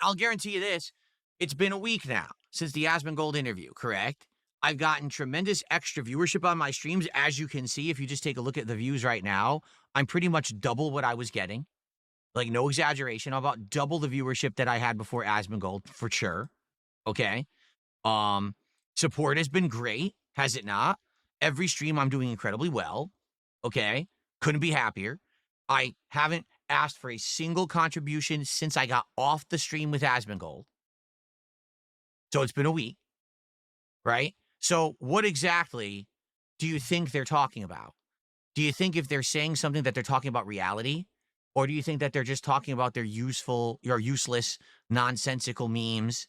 I'll guarantee you this. It's been a week now since the Asmongold interview, correct? I've gotten tremendous extra viewership on my streams. As you can see, if you just take a look at the views right now, I'm pretty much double what I was getting. Like, no exaggeration. I'm about double the viewership that I had before Asmongold, for sure. Okay? Support has been great, has it not? Every stream I'm doing incredibly well. Okay? Couldn't be happier. I haven't asked for a single contribution since I got off the stream with Asmongold. So it's been a week, right? So what exactly do you think they're talking about? Do you think if they're saying something that they're talking about reality? Or do you think that they're just talking about their useless, nonsensical memes,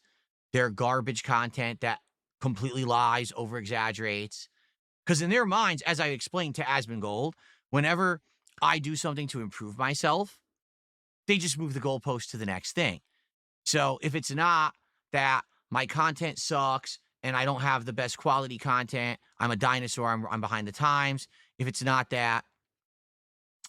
their garbage content that completely lies, over exaggerates? Because in their minds, as I explained to Asmongold, whenever I do something to improve myself, they just move the goalpost to the next thing. So if it's not that my content sucks and I don't have the best quality content, I'm a dinosaur, I'm behind the times. If it's not that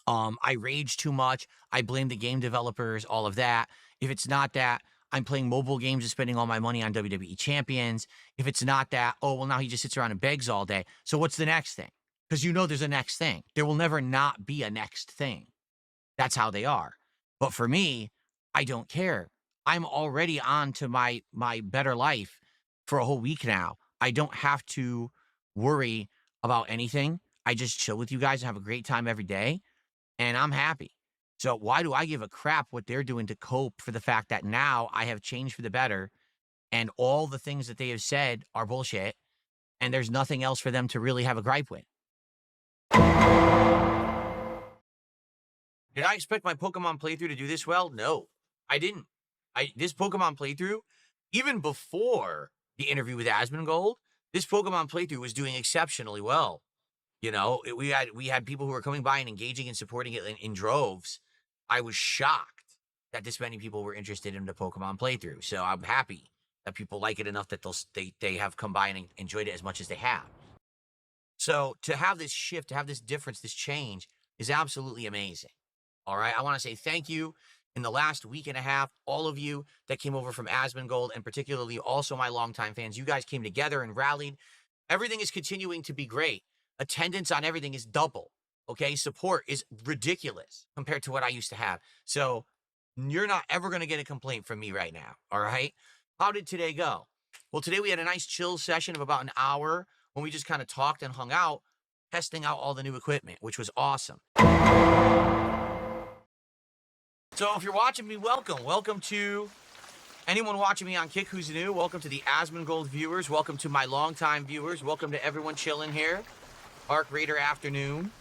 I rage too much, I blame the game developers, all of that. If it's not that I'm playing mobile games and spending all my money on WWE champions, if it's not that, oh, well, now he just sits around and begs all day. So what's the next thing? Because you know there's a next thing. There will never not be a next thing. That's how they are. But for me, I don't care. I'm already on to my better life for a whole week now. I don't have to worry about anything. I just chill with you guys and have a great time every day, and I'm happy. So why do I give a crap what they're doing to cope for the fact that now I have changed for the better and all the things that they have said are bullshit and there's nothing else for them to really have a gripe with? Did I expect my Pokemon playthrough to do this well? No, I didn't. This Pokemon playthrough, even before the interview with Asmongold, this Pokemon playthrough was doing exceptionally well. You know, we had people who were coming by and engaging and supporting it in droves. I was shocked that this many people were interested in the Pokemon playthrough. So I'm happy that people like it enough that they have come by and enjoyed it as much as they have. So to have this shift, to have this difference, this change is absolutely amazing. All right. I want to say thank you in the last week and a half, all of you that came over from Asmongold, and particularly also my longtime fans. You guys came together and rallied. Everything is continuing to be great. Attendance on everything is double. Okay. Support is ridiculous compared to what I used to have. So you're not ever going to get a complaint from me right now. All right. How did today go? Well, today we had a nice chill session of about an hour when we just kind of talked and hung out, testing out all the new equipment, which was awesome. So if you're watching me, welcome. Welcome to anyone watching me on Kick who's new. Welcome to the Asmongold viewers. Welcome to my longtime viewers. Welcome to everyone chilling here. Arc Raider afternoon.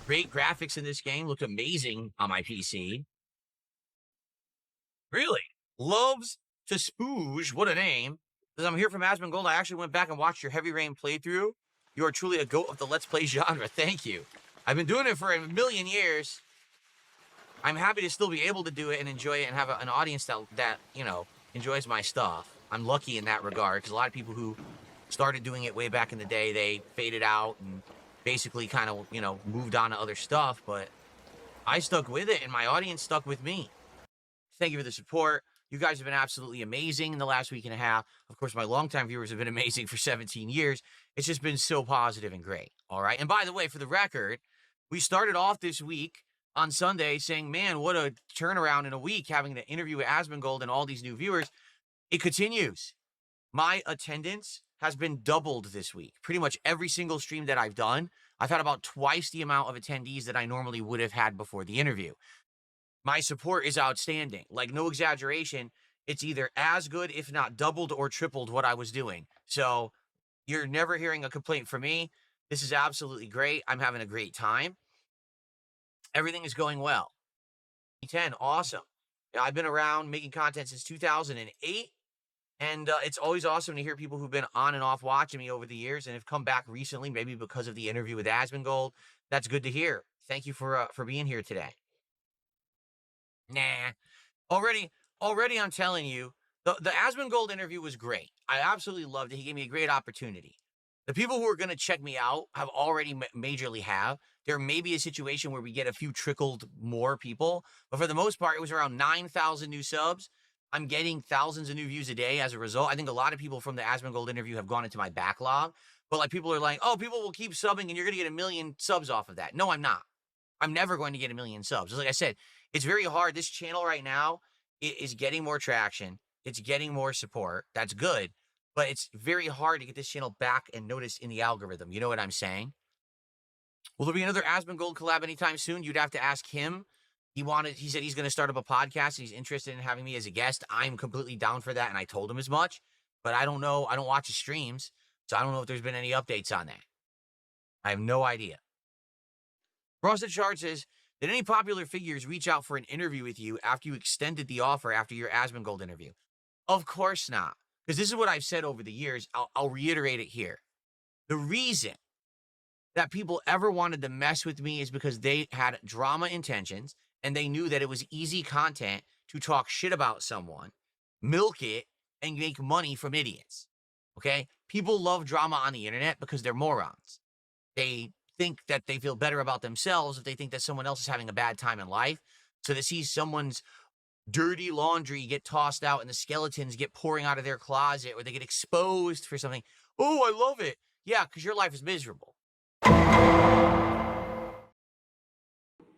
Great graphics in this game. Look amazing on my PC. Really? Loves to spooge. What a name. As I'm here from Asmongold, I actually went back and watched your Heavy Rain playthrough. You are truly a goat of the Let's Play genre. Thank you. I've been doing it for a million years. I'm happy to still be able to do it and enjoy it and have an audience that, you know, enjoys my stuff. I'm lucky in that regard because a lot of people who started doing it way back in the day, they faded out and basically kind of, you know, moved on to other stuff. But I stuck with it and my audience stuck with me. Thank you for the support. You guys have been absolutely amazing in the last week and a half. Of course, my longtime viewers have been amazing for 17 years. It's just been so positive and great. All right. And by the way, for the record, we started off this week on Sunday saying, man, what a turnaround in a week, having the interview with Asmongold and all these new viewers. It continues. My attendance has been doubled this week. Pretty much every single stream that I've done, I've had about twice the amount of attendees that I normally would have had before the interview. My support is outstanding. Like, no exaggeration. It's either as good, if not doubled or tripled what I was doing. So you're never hearing a complaint from me. This is absolutely great. I'm having a great time. Everything is going well. 10, awesome. I've been around making content since 2008, and it's always awesome to hear people who've been on and off watching me over the years and have come back recently, maybe because of the interview with Asmongold. That's good to hear. Thank you for being here today. Nah, already I'm telling you, the Asmongold interview was great. I absolutely loved it. He gave me a great opportunity. The people who are going to check me out have already majorly have. There may be a situation where we get a few trickled more people, but for the most part, it was around 9,000 new subs. I'm getting thousands of new views a day as a result. I think a lot of people from the Asmongold interview have gone into my backlog, but like people are like, oh, people will keep subbing and you're going to get 1 million subs off of that. No, I'm not. I'm never going to get 1 million subs. Just like I said, it's very hard. This channel right now is getting more traction. It's getting more support. That's good. But it's very hard to get this channel back and noticed in the algorithm. You know what I'm saying? Will there be another Asmongold collab anytime soon? You'd have to ask him. He said he's going to start up a podcast. He's interested in having me as a guest. I'm completely down for that, and I told him as much. But I don't know. I don't watch his streams, so I don't know if there's been any updates on that. I have no idea. Frosted Shard says, Did any popular figures reach out for an interview with you after you extended the offer after your Asmongold interview? Of course not. Because this is what I've said over the years. I'll reiterate it here. The reason that people ever wanted to mess with me is because they had drama intentions and they knew that it was easy content to talk shit about someone, milk it, and make money from idiots. Okay? People love drama on the internet because they're morons. They think that they feel better about themselves if they think that someone else is having a bad time in life. So to see someone's dirty laundry get tossed out and the skeletons get pouring out of their closet or they get exposed for something. Oh, I love it. Yeah, because your life is miserable.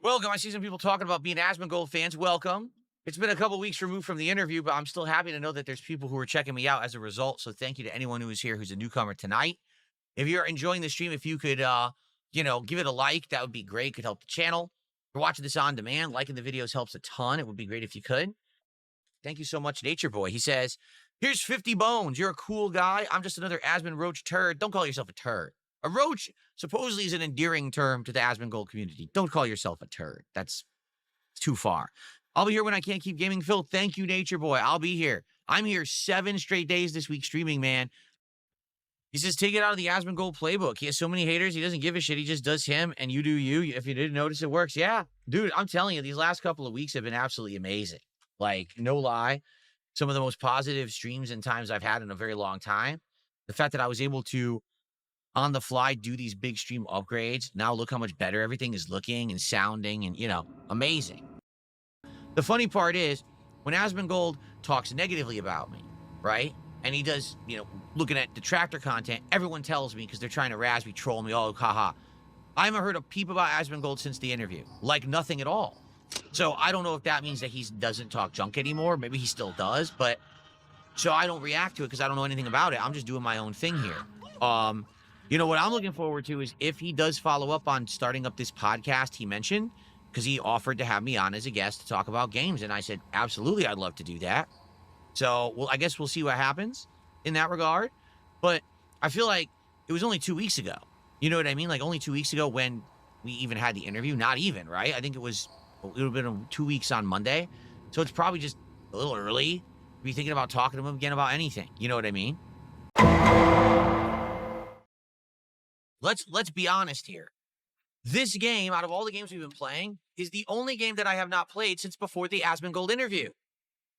Welcome. I see some people talking about being Asmongold fans. Welcome. It's been a couple weeks removed from the interview, but I'm still happy to know that there's people who are checking me out as a result. So thank you to anyone who is here who's a newcomer tonight. If you're enjoying the stream, if you could, give it a like, that would be great. Could help the channel. If you're watching this on demand, liking the videos helps a ton. It would be great if you could. Thank you so much, Nature Boy. He says, here's 50 bones. You're a cool guy. I'm just another Asmon Roach turd. Don't call yourself a turd. A roach supposedly is an endearing term to the Asmongold community. Don't call yourself a turd. That's too far. I'll be here when I can't keep gaming. Phil, thank you, Nature Boy. I'll be here. I'm here 7 straight days this week streaming, man. He says, take it out of the Asmongold playbook. He has so many haters. He doesn't give a shit. He just does him, and you do you. If you didn't notice, it works. Yeah, dude, I'm telling you, these last couple of weeks have been absolutely amazing. Like, no lie. Some of the most positive streams and times I've had in a very long time. The fact that I was able to, on the fly, do these big stream upgrades. Now look how much better everything is looking and sounding and, amazing. The funny part is when Asmongold talks negatively about me, right? And he does, looking at detractor content, everyone tells me because they're trying to razz me, troll me, oh, haha. I haven't heard a peep about Asmongold since the interview. Like nothing at all. So I don't know if that means that he doesn't talk junk anymore. Maybe he still does, but so I don't react to it because I don't know anything about it. I'm just doing my own thing here. What I'm looking forward to is if he does follow up on starting up this podcast he mentioned, because he offered to have me on as a guest to talk about games. And I said, absolutely, I'd love to do that. So, I guess we'll see what happens in that regard. But I feel like it was only 2 weeks ago. You know what I mean? Like only 2 weeks ago when we even had the interview. Not even, right? I think it would have been 2 weeks on Monday. So it's probably just a little early to be thinking about talking to him again about anything. You know what I mean? Let's be honest here. This game, out of all the games we've been playing, is the only game that I have not played since before the Asmongold interview.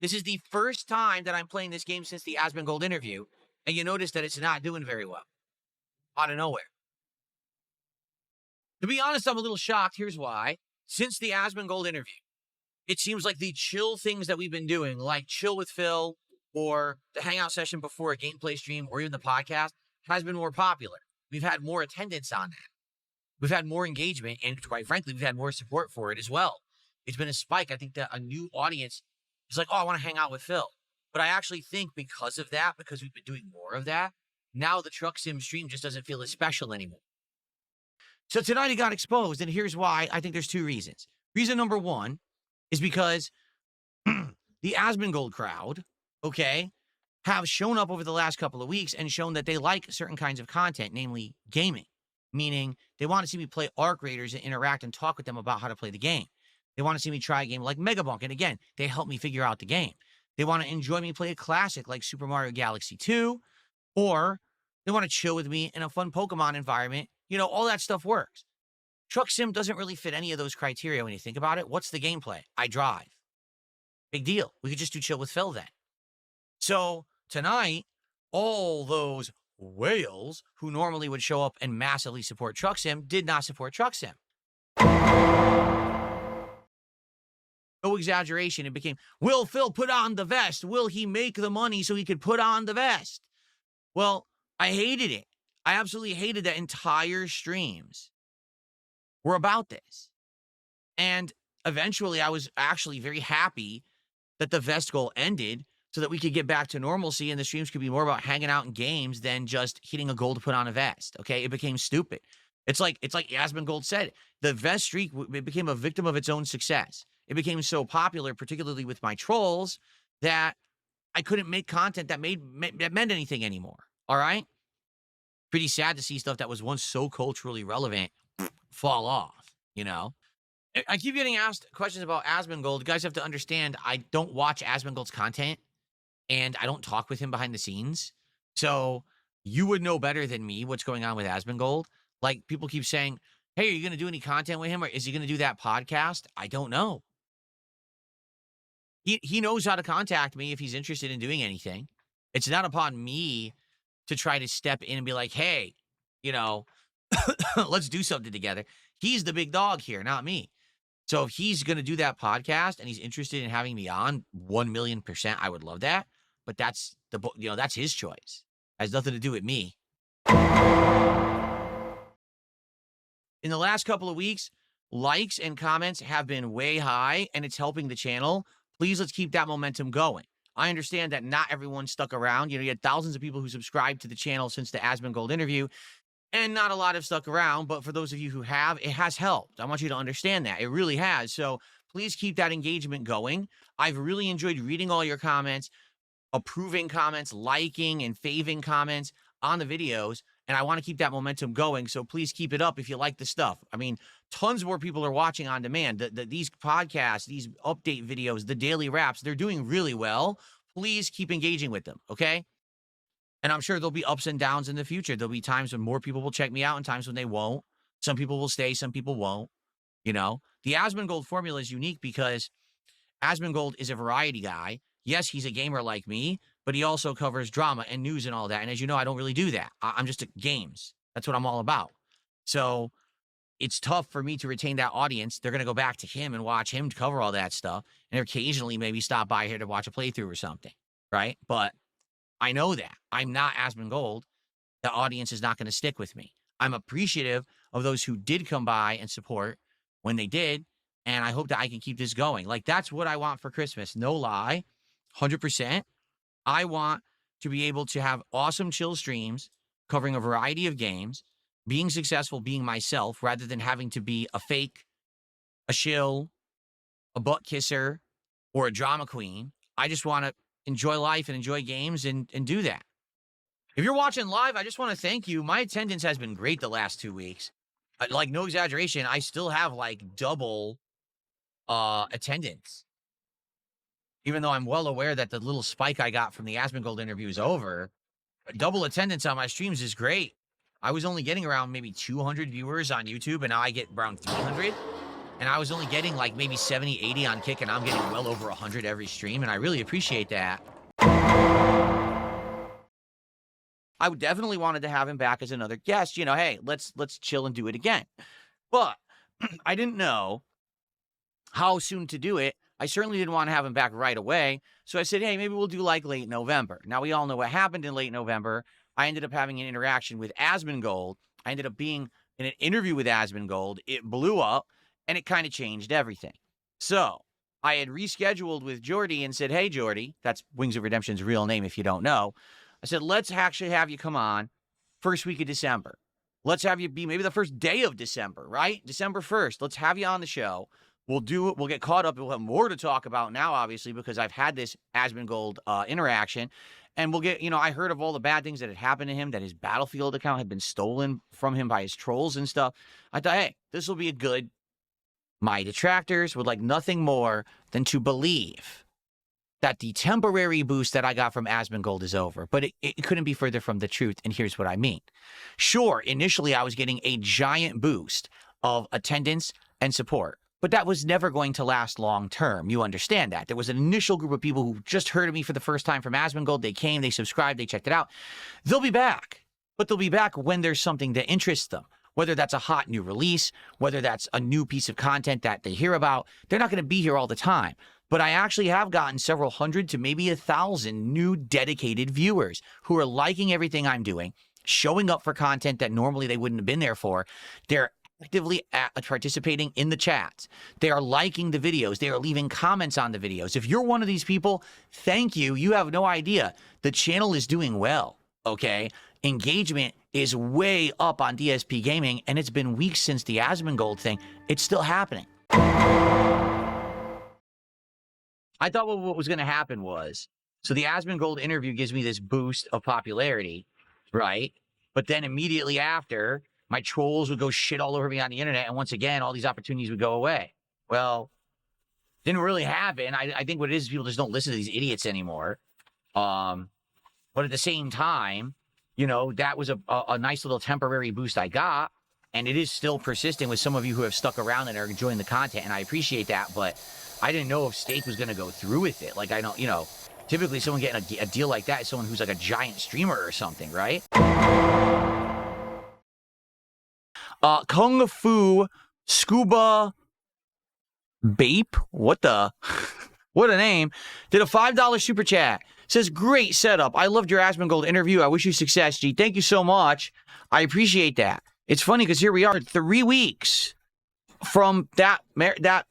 This is the first time that I'm playing this game since the Asmongold interview, and you notice that it's not doing very well. Out of nowhere. To be honest, I'm a little shocked. Here's why. Since the Asmongold interview, it seems like the chill things that we've been doing, like Chill with Phil, or the Hangout session before a gameplay stream, or even the podcast, has been more popular. We've had more attendance on that. We've had more engagement, and quite frankly, we've had more support for it as well. It's been a spike. I think that a new audience is like, oh, I want to hang out with Phil. But I actually think because of that, because we've been doing more of that, now the Truck Sim stream just doesn't feel as special anymore. So tonight he got exposed, and here's why. I think there's 2 reasons. Reason number 1 is because the Asmongold crowd, have shown up over the last couple of weeks and shown that they like certain kinds of content, namely gaming. Meaning they want to see me play Arc Raiders and interact and talk with them about how to play the game. They want to see me try a game like Megabunk. And again, they help me figure out the game. They want to enjoy me play a classic like Super Mario Galaxy 2, or they want to chill with me in a fun Pokemon environment. All that stuff works. Truck Sim doesn't really fit any of those criteria when you think about it. What's the gameplay? I drive. Big deal. We could just do Chill with Phil then. So tonight, all those whales who normally would show up and massively support Truck Sim did not support Truck Sim. No exaggeration. It became, will Phil put on the vest? Will he make the money so he could put on the vest? Well, I hated it. I absolutely hated that entire streams were about this. And eventually I was actually very happy that the vest goal ended so that we could get back to normalcy and the streams could be more about hanging out in games than just hitting a goal to put on a vest. Okay, it became stupid. It's like Asmongold said, the vest streak it became a victim of its own success. It became so popular, particularly with my trolls, that I couldn't make content that meant anything anymore. All right, pretty sad to see stuff that was once so culturally relevant fall off. I keep getting asked questions about Asmongold. You guys have to understand, I don't watch Asmongold's content, and I don't talk with him behind the scenes. So you would know better than me what's going on with Asmongold. Like, people keep saying, hey, are you going to do any content with him, or is he going to do that podcast? I don't know. He knows how to contact me if he's interested in doing anything. It's not upon me to try to step in and be like, hey, you know, let's do something together. He's the big dog here, not me. So if he's going to do that podcast and he's interested in having me on, 1,000,000%, I would love that. But that's that's his choice. It has nothing to do with me. In the last couple of weeks, likes and comments have been way high, and it's helping the channel. Please, let's keep that momentum going. I understand that not everyone stuck around. You had thousands of people who subscribed to the channel since the Asmongold interview, and not a lot have stuck around. But for those of you who have, it has helped. I want you to understand that. It really has. So please keep that engagement going. I've really enjoyed reading all your comments, approving comments, liking and faving comments on the videos. And I want to keep that momentum going. So please keep it up if you like the stuff. I mean, tons more people are watching on demand. These podcasts, these update videos, the daily wraps, they're doing really well. Please keep engaging with them, okay? And I'm sure there'll be ups and downs in the future. There'll be times when more people will check me out and times when they won't. Some people will stay, some people won't. The Asmongold formula is unique because Asmongold is a variety guy. Yes, he's a gamer like me, but he also covers drama and news and all that. And as you know, I don't really do that. I'm just games. That's what I'm all about. So it's tough for me to retain that audience. They're going to go back to him and watch him cover all that stuff. And occasionally maybe stop by here to watch a playthrough or something, right? But I know that. I'm not Asmongold. The audience is not going to stick with me. I'm appreciative of those who did come by and support when they did. And I hope that I can keep this going. Like, that's what I want for Christmas. No lie. 100%. I want to be able to have awesome chill streams covering a variety of games, being successful, being myself, rather than having to be a fake, a shill, a butt kisser, or a drama queen. I just want to enjoy life and enjoy games and do that. If you're watching live, I just want to thank you. My attendance has been great the last 2 weeks. Like, no exaggeration, I still have like double attendance. Even though I'm well aware that the little spike I got from the Asmongold interview is over, double attendance on my streams is great. I was only getting around maybe 200 viewers on YouTube, and now I get around 300. And I was only getting like maybe 70, 80 on Kick, and I'm getting well over 100 every stream, and I really appreciate that. I would definitely wanted to have him back as another guest. Hey, let's chill and do it again. But I didn't know how soon to do it. I certainly didn't want to have him back right away. So I said, hey, maybe we'll do like late November. Now, we all know what happened in late November. I ended up having an interaction with Asmongold. I ended up being in an interview with Asmongold. It blew up, and it kind of changed everything. So I had rescheduled with Jordy and said, hey, Jordy, that's Wings of Redemption's real name if you don't know. I said, let's actually have you come on first week of December. Let's have you be maybe the first day of December, right? December 1st. Let's have you on the show. We'll do it. We'll get caught up. We'll have more to talk about now, obviously, because I've had this Asmongold interaction. And we'll get, I heard of all the bad things that had happened to him, that his Battlefield account had been stolen from him by his trolls and stuff. I thought, hey, this will be a good. My detractors would like nothing more than to believe that the temporary boost that I got from Asmongold is over. But it couldn't be further from the truth, and here's what I mean. Sure, initially I was getting a giant boost of attendance and support, but that was never going to last long term. You understand that. There was an initial group of people who just heard of me for the first time from Asmongold. They came, they subscribed, they checked it out. They'll be back, but they'll be back when there's something that interests them. Whether that's a hot new release, whether that's a new piece of content that they hear about, they're not going to be here all the time. But I actually have gotten several hundred to maybe 1,000 new dedicated viewers who are liking everything I'm doing, showing up for content that normally they wouldn't have been there for. They're actively participating in the chats. They are liking the videos. They are leaving comments on the videos. If you're one of these people, thank you. You have no idea. The channel is doing well, okay? Engagement is way up on DSP Gaming, and it's been weeks since the Asmongold thing. It's still happening. I thought what was going to happen was, so the Asmongold interview gives me this boost of popularity, right? But then immediately after, my trolls would go shit all over me on the internet, and once again, all these opportunities would go away. Well, didn't really happen. I think what it is people just don't listen to these idiots anymore. But at the same time, that was a nice little temporary boost I got. And it is still persisting with some of you who have stuck around and are enjoying the content. And I appreciate that. But I didn't know if Steak was going to go through with it. Like, I don't, typically someone getting a deal like that is someone who's like a giant streamer or something, right? Kung Fu Scuba Bape? What the? What a name. Did a $5 super chat. Says, great setup. I loved your Asmongold interview. I wish you success, G. Thank you so much. I appreciate that. It's funny because here we are 3 weeks from that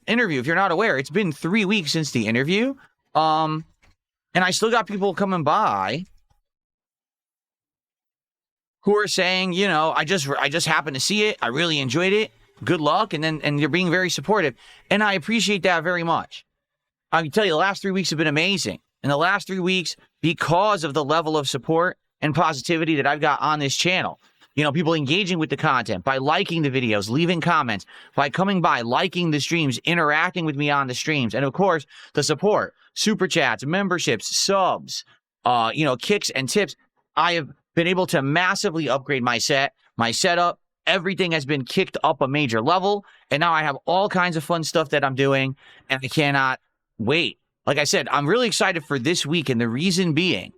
interview. If you're not aware, it's been 3 weeks since the interview. And I still got people coming by who are saying, I just happened to see it. I really enjoyed it. Good luck. And you're being very supportive. And I appreciate that very much. I can tell you the last 3 weeks have been amazing. In the last 3 weeks, because of the level of support and positivity that I've got on this channel, people engaging with the content by liking the videos, leaving comments, by coming by, liking the streams, interacting with me on the streams. And of course, the support, super chats, memberships, subs, kicks and tips. I have been able to massively upgrade my setup. Everything has been kicked up a major level. And now I have all kinds of fun stuff that I'm doing. And I cannot wait. Like I said, I'm really excited for this week. And the reason being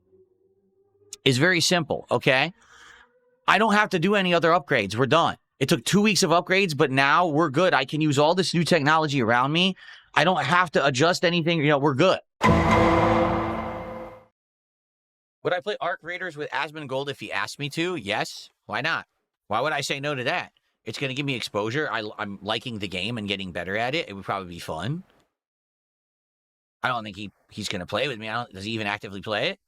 is very simple, okay? I don't have to do any other upgrades. We're done. It took 2 weeks of upgrades, but now we're good. I can use all this new technology around me. I don't have to adjust anything. We're good. Would I play Arc Raiders with Asmongold if he asked me to? Yes. Why not? Why would I say no to that? It's going to give me exposure. I'm liking the game and getting better at it. It would probably be fun. I don't think he's going to play with me. Does he even actively play it?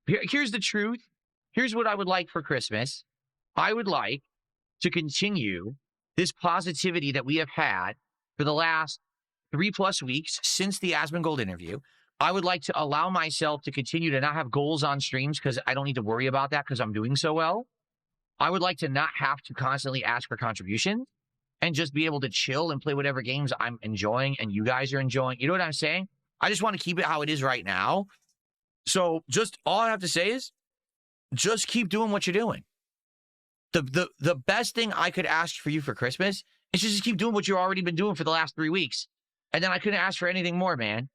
Here's the truth. Here's what I would like for Christmas. I would like to continue this positivity that we have had for the last 3+ weeks since the Asmongold interview. I would like to allow myself to continue to not have goals on streams because I don't need to worry about that because I'm doing so well. I would like to not have to constantly ask for contributions and just be able to chill and play whatever games I'm enjoying and you guys are enjoying. You know what I'm saying? I just want to keep it how it is right now. So just all I have to say is just keep doing what you're doing. The best thing I could ask for you for Christmas is just keep doing what you've already been doing for the last 3 weeks. And then I couldn't ask for anything more, man.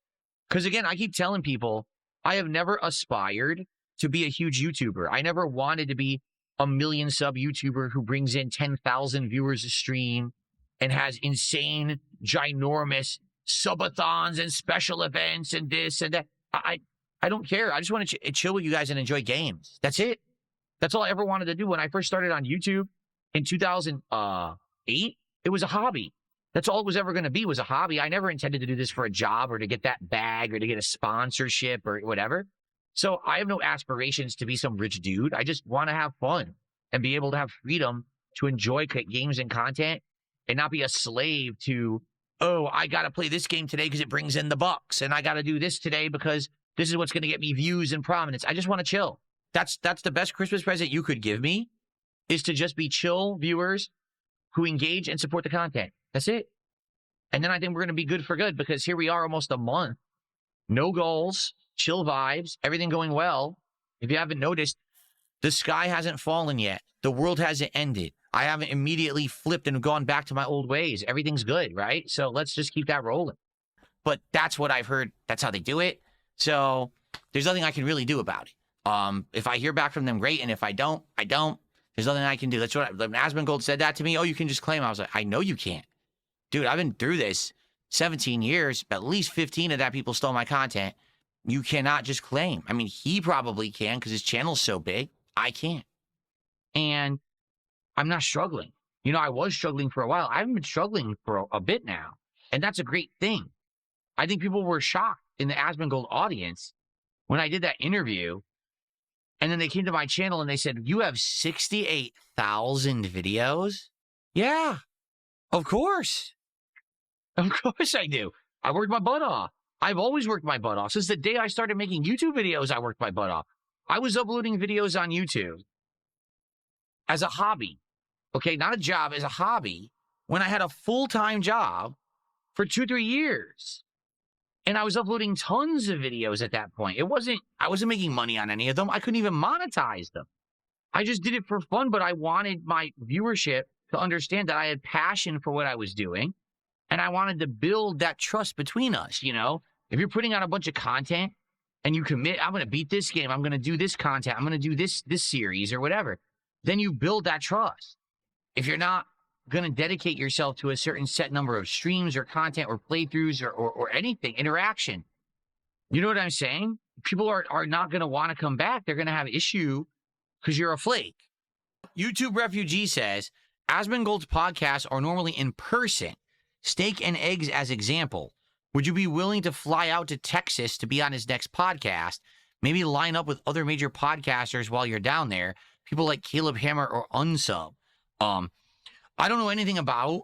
Because again, I keep telling people I have never aspired to be a huge YouTuber. I never wanted to be a 1 million sub YouTuber who brings in 10,000 viewers a stream and has insane, ginormous subathons and special events and this and that. I don't care. I just want to chill with you guys and enjoy games. That's it. That's all I ever wanted to do. When I first started on YouTube in 2008, it was a hobby. That's all it was ever going to be, was a hobby. I never intended to do this for a job or to get that bag or to get a sponsorship or whatever. So I have no aspirations to be some rich dude. I just want to have fun and be able to have freedom to enjoy games and content and not be a slave to, oh, I got to play this game today because it brings in the bucks. And I got to do this today because this is what's going to get me views and prominence. I just want to chill. That's the best Christmas present you could give me, is to just be chill viewers who engage and support the content. That's it. And then I think we're going to be good for good, because here we are almost a month. No goals, chill vibes, everything going well. If you haven't noticed, the sky hasn't fallen yet. The world hasn't ended. I haven't immediately flipped and gone back to my old ways. Everything's good, right? So let's just keep that rolling. But that's what I've heard. That's how they do it. So there's nothing I can really do about it. If I hear back from them, great. And if I don't, I don't. There's nothing I can do. That's what when Asmongold said that to me. Oh, you can just claim. I was like, I know you can't. Dude, I've been through this 17 years. At least 15 of that people stole my content. You cannot just claim. I mean, he probably can because his channel's so big. I can't. And I'm not struggling. You know, I was struggling for a while. I haven't been struggling for a bit now. And that's a great thing. I think people were shocked in the Asmongold audience when I did that interview. And then they came to my channel and they said, you have 68,000 videos? Yeah, of course. Of course I do. I worked my butt off. I've always worked my butt off. Since the day I started making YouTube videos, I worked my butt off. I was uploading videos on YouTube as a hobby. okay, not a job, as a hobby, when I had a full-time job for 2-3 years. And I was uploading tons of videos at that point. I wasn't making money on any of them. I couldn't even monetize them. I just did it for fun, but I wanted my viewership to understand that I had passion for what I was doing. And I wanted to build that trust between us, you know? If you're putting out a bunch of content and you commit, I'm going to beat this game, I'm going to do this content, I'm going to do this series or whatever, then you build that trust. If you're not going to dedicate yourself to a certain set number of streams or content or playthroughs or anything, interaction, you know what I'm saying? People are not going to want to come back. They're going to have issue because you're a flake. YouTube Refugee says, Asmongold's podcasts are normally in person. Steak and eggs as example. Would you be willing to fly out to Texas to be on his next podcast? Maybe line up with other major podcasters while you're down there. People like Caleb Hammer or Unsub. I don't know anything about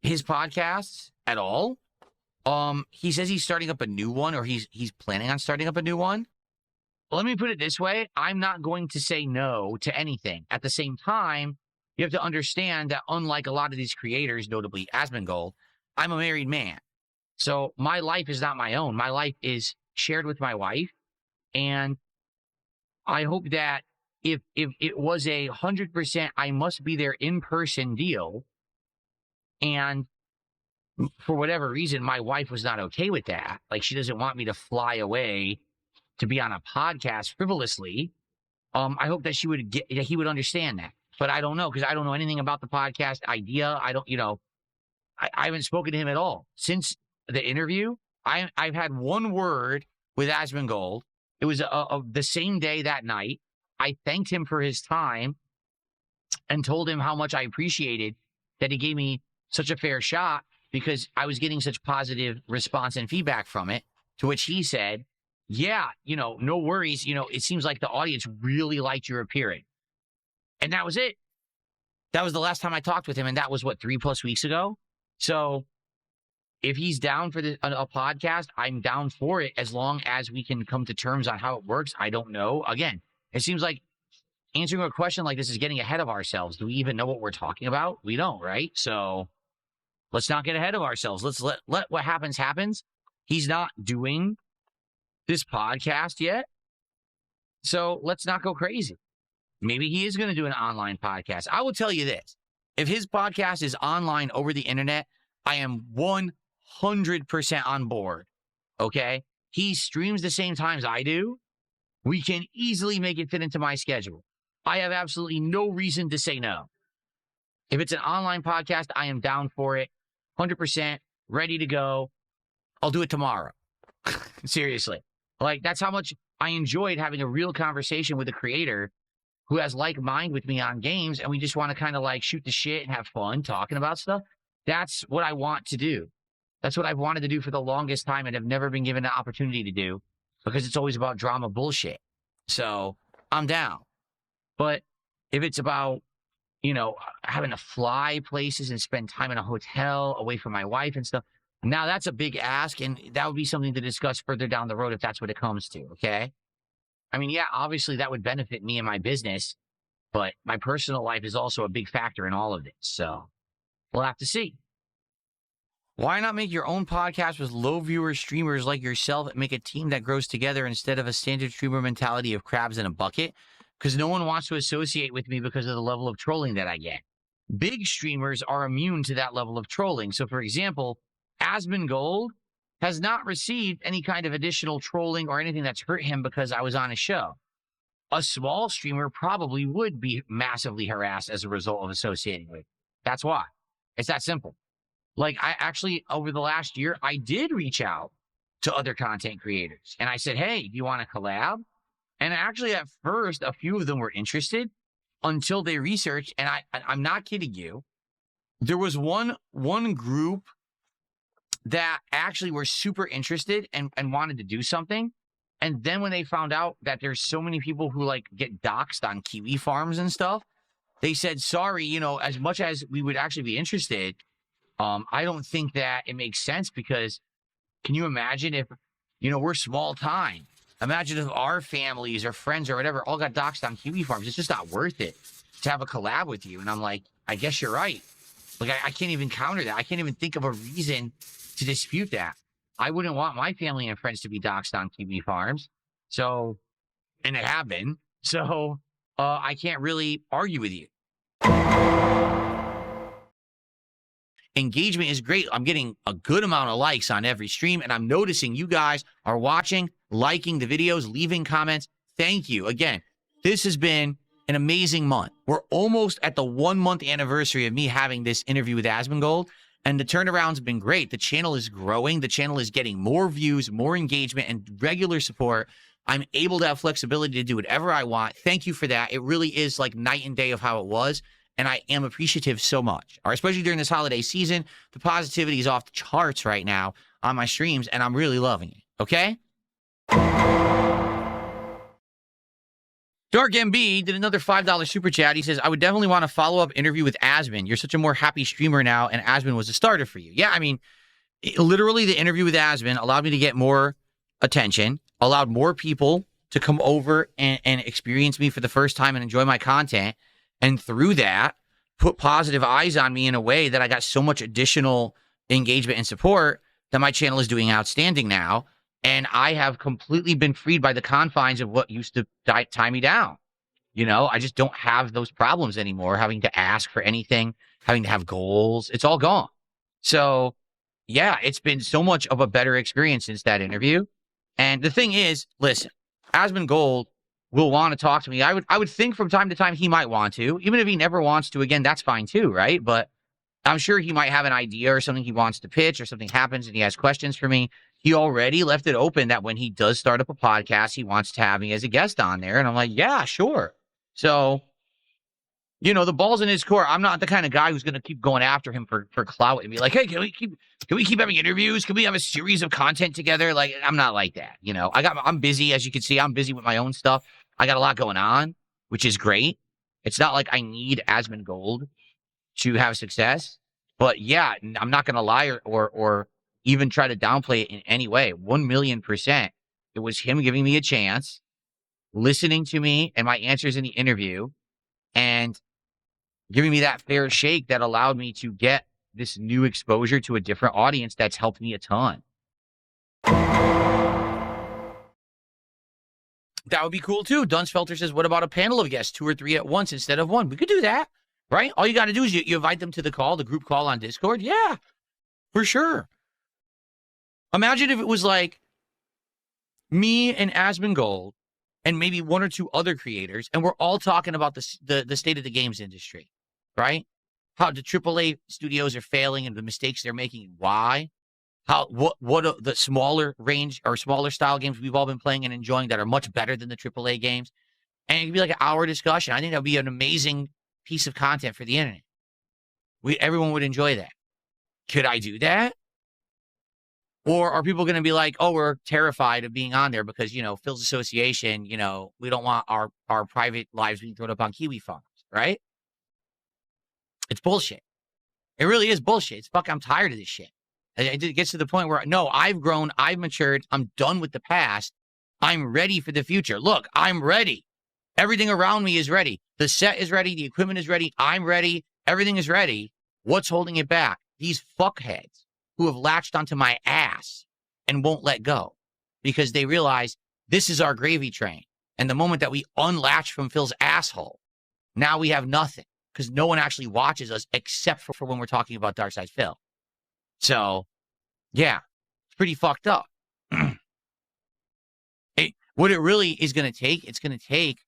his podcasts at all. He says he's starting up a new one, or he's planning on starting up a new one. Let me put it this way. I'm not going to say no to anything. At the same time, you have to understand that unlike a lot of these creators, notably Asmongold, I'm a married man. So my life is not my own. My life is shared with my wife. And I hope that if it was 100% I must be there in person deal, and for whatever reason my wife was not okay with that, like she doesn't want me to fly away to be on a podcast frivolously, I hope that he would understand that. But I don't know, because I don't know anything about the podcast idea. I haven't spoken to him at all since the interview. I've had one word with Asmongold. It was the same day that night. I thanked him for his time and told him how much I appreciated that he gave me such a fair shot, because I was getting such positive response and feedback from it, to which he said, yeah, no worries. It seems like the audience really liked your appearance. And that was it. That was the last time I talked with him. And that was 3+ weeks ago. So if he's down for a podcast, I'm down for it, as long as we can come to terms on how it works. I don't know. Again, it seems like answering a question like this is getting ahead of ourselves. Do we even know what we're talking about? We don't, right? So let's not get ahead of ourselves. Let's let what happens. He's not doing this podcast yet, so let's not go crazy. Maybe he is going to do an online podcast. I will tell you this. If his podcast is online over the internet, I am 100% on board, okay? He streams the same times I do. We can easily make it fit into my schedule. I have absolutely no reason to say no. If it's an online podcast, I am down for it, 100%, ready to go. I'll do it tomorrow. Seriously. Like, that's how much I enjoyed having a real conversation with a creator who has like mind with me on games, and we just want to kind of like shoot the shit and have fun talking about stuff. That's what I want to do. That's what I've wanted to do for the longest time and have never been given the opportunity to do, because it's always about drama bullshit. So I'm down. But if it's about, having to fly places and spend time in a hotel away from my wife and stuff, now that's a big ask, and that would be something to discuss further down the road if that's what it comes to, okay? I mean, yeah, obviously that would benefit me and my business, but my personal life is also a big factor in all of this, so we'll have to see. Why not make your own podcast with low viewer streamers like yourself and make a team that grows together instead of a standard streamer mentality of crabs in a bucket? Because no one wants to associate with me because of the level of trolling that I get. Big streamers are immune to that level of trolling. So, for example, Asmongold has not received any kind of additional trolling or anything that's hurt him because I was on a show. A small streamer probably would be massively harassed as a result of associating with. That's why. It's that simple. Like, I actually, over the last year, I did reach out to other content creators. And I said, hey, do you want to collab? And actually, at first, a few of them were interested until they researched. And I'm not kidding you. There was one group that actually were super interested and wanted to do something. And then when they found out that there's so many people who like get doxxed on kiwi farms and stuff, they said, sorry, as much as we would actually be interested, I don't think that it makes sense, because can you imagine if, we're small time? Imagine if our families or friends or whatever all got doxxed on kiwi farms. It's just not worth it. to have a collab with you. And I'm like, I guess you're right. Like, I can't even counter that. I can't even think of a reason to dispute that. I wouldn't want my family and friends to be doxxed on TV farms. So, and they have been. So, I can't really argue with you. Engagement is great. I'm getting a good amount of likes on every stream, and I'm noticing you guys are watching, liking the videos, leaving comments. Thank you. Again, this has been an amazing month. We're almost at the 1 month anniversary of me having this interview with Asmongold, and the turnaround's been great. The channel is growing. The channel is getting more views, more engagement, and regular support. I'm able to have flexibility to do whatever I want. Thank you for that. It really is like night and day of how it was. And I am appreciative so much, or especially during this holiday season. The positivity is off the charts right now on my streams, and I'm really loving it. Okay? Dark MB did another $5 super chat. He says, I would definitely want a follow-up interview with Asmon. You're such a more happy streamer now, and Asmon was a starter for you. Yeah, I mean, literally the interview with Asmon allowed me to get more attention, allowed more people to come over and experience me for the first time and enjoy my content. And through that, put positive eyes on me in a way that I got so much additional engagement and support that my channel is doing outstanding now. And I have completely been freed by the confines of what used to tie me down. You know, I just don't have those problems anymore, having to ask for anything, having to have goals. It's all gone. So, yeah, it's been so much of a better experience since that interview. And the thing is, listen, Asmongold will want to talk to me. I would think from time to time he might want to. Even if he never wants to again, that's fine too, right? But I'm sure he might have an idea or something he wants to pitch, or something happens and he has questions for me. He already left it open that when he does start up a podcast, he wants to have me as a guest on there. And I'm like, yeah, sure. So, you know, the ball's in his court. I'm not the kind of guy who's going to keep going after him for clout and be like, hey, can we keep having interviews? Can we have a series of content together? Like, I'm not like that. You know, I'm busy. As you can see, I'm busy with my own stuff. I got a lot going on, which is great. It's not like I need Asmongold to have success, but yeah, I'm not going to lie or even try to downplay it in any way. 1,000,000%. It was him giving me a chance, listening to me and my answers in the interview, and giving me that fair shake that allowed me to get this new exposure to a different audience that's helped me a ton. That would be cool too. Dunsfelter says, what about a panel of guests, 2 or 3 at once instead of 1? We could do that, right? All you got to do is you invite them to the call, the group call on Discord. Yeah, for sure. Imagine if it was like me and Asmongold and maybe 1 or 2 other creators, and we're all talking about the state of the games industry, right? How the AAA studios are failing and the mistakes they're making and why. What the smaller range or smaller style games we've all been playing and enjoying that are much better than the AAA games. And it could be like an hour discussion. I think that would be an amazing piece of content for the internet. Everyone would enjoy that. Could I do that? Or are people going to be like, oh, we're terrified of being on there because, you know, Phil's Association, you know, we don't want our private lives being thrown up on Kiwi farms, right? It's bullshit. It really is bullshit. I'm tired of this shit. It gets to the point where, no, I've grown, I've matured, I'm done with the past. I'm ready for the future. Look, I'm ready. Everything around me is ready. The set is ready. The equipment is ready. I'm ready. Everything is ready. What's holding it back? These fuckheads who have latched onto my ass and won't let go because they realize this is our gravy train. And the moment that we unlatch from Phil's asshole, now we have nothing because no one actually watches us except for when we're talking about Darkside Phil. So, yeah, it's pretty fucked up. What it really is going to take, it's going to take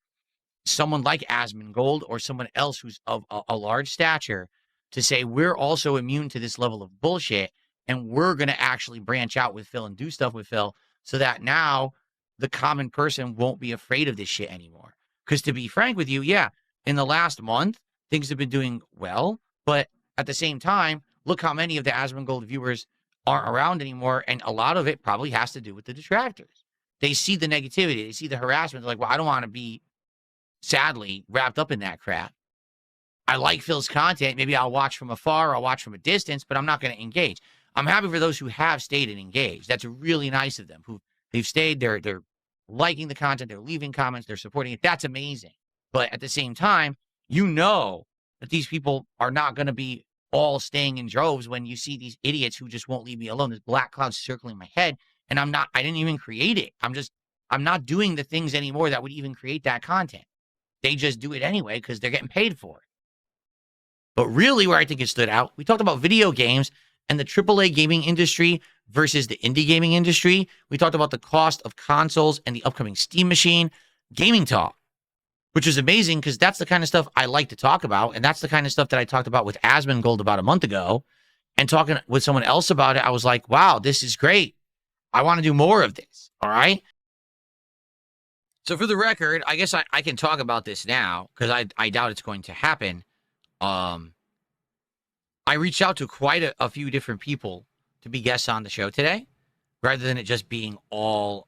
someone like Asmongold or someone else who's of a large stature to say, we're also immune to this level of bullshit, and we're going to actually branch out with Phil and do stuff with Phil so that now the common person won't be afraid of this shit anymore. Because to be frank with you, yeah, in the last month, things have been doing well, but at the same time, look how many of the Asmongold viewers aren't around anymore, and a lot of it probably has to do with the detractors. They see the negativity, they see the harassment, they're like, well, I don't want to be, sadly, wrapped up in that crap. I like Phil's content, maybe I'll watch from afar, I'll watch from a distance, but I'm not going to engage. I'm happy for those who have stayed and engaged. That's really nice of them, they've stayed, they're liking the content, they're leaving comments, they're supporting it. That's amazing. But at the same time, you know that these people are not going to be all staying in droves when you see these idiots who just won't leave me alone. There's black clouds circling my head, and I didn't even create it. I'm not doing the things anymore that would even create that content. They just do it anyway because they're getting paid for it. But really, where I think it stood out, we talked about video games and the AAA gaming industry versus the indie gaming industry. We talked about the cost of consoles and the upcoming Steam machine. Gaming talk, which is amazing because that's the kind of stuff I like to talk about. And that's the kind of stuff that I talked about with Asmongold about a month ago. And talking with someone else about it, I was like, wow, this is great. I want to do more of this. All right. So for the record, I guess I can talk about this now because I doubt it's going to happen. I reached out to quite a few different people to be guests on the show today, rather than it just being all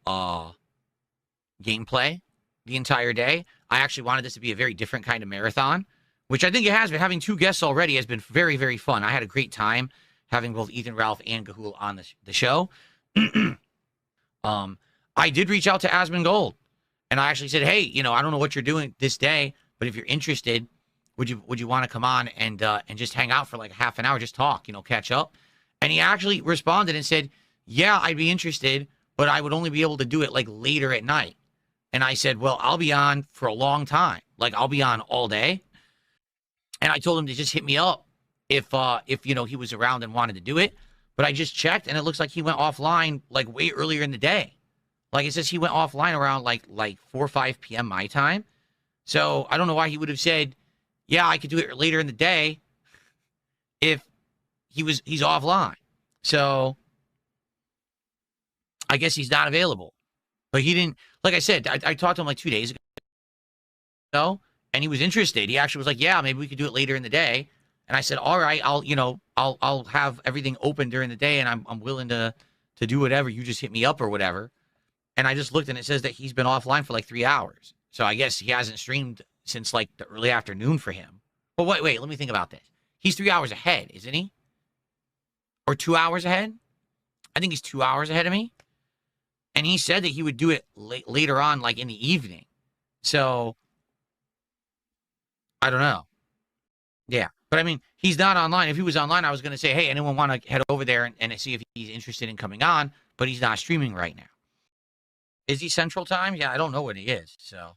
gameplay the entire day. I actually wanted this to be a very different kind of marathon, which I think it has been. Having 2 guests already has been very, very fun. I had a great time having both Ethan, Ralph, and Gahul on the show. I did reach out to Asmongold, and I actually said, hey, I don't know what you're doing this day, but if you're interested, would you want to come on and just hang out for like half an hour, just talk, catch up? And he actually responded and said, yeah, I'd be interested, but I would only be able to do it like later at night. And I said, well, I'll be on for a long time. Like, I'll be on all day. And I told him to just hit me up if he was around and wanted to do it. But I just checked, and it looks like he went offline like way earlier in the day. Like, it says he went offline around like 4 or 5 p.m. my time. So I don't know why he would have said, yeah, I could do it later in the day if he's offline. So I guess he's not available. But he didn't, like I said, I talked to him like 2 days ago, and he was interested. He actually was like, yeah, maybe we could do it later in the day. And I said, all right, I'll have everything open during the day, and I'm willing to do whatever. You just hit me up or whatever. And I just looked, and it says that he's been offline for like 3 hours. So I guess he hasn't streamed since like the early afternoon for him. But wait, let me think about this. He's 3 hours ahead, isn't he? Or 2 hours ahead? I think he's 2 hours ahead of me. And he said that he would do it later on, like in the evening. So, I don't know. Yeah. But I mean, he's not online. If he was online, I was going to say, hey, anyone want to head over there and see if he's interested in coming on? But he's not streaming right now. Is he Central Time? Yeah, I don't know what he is. So,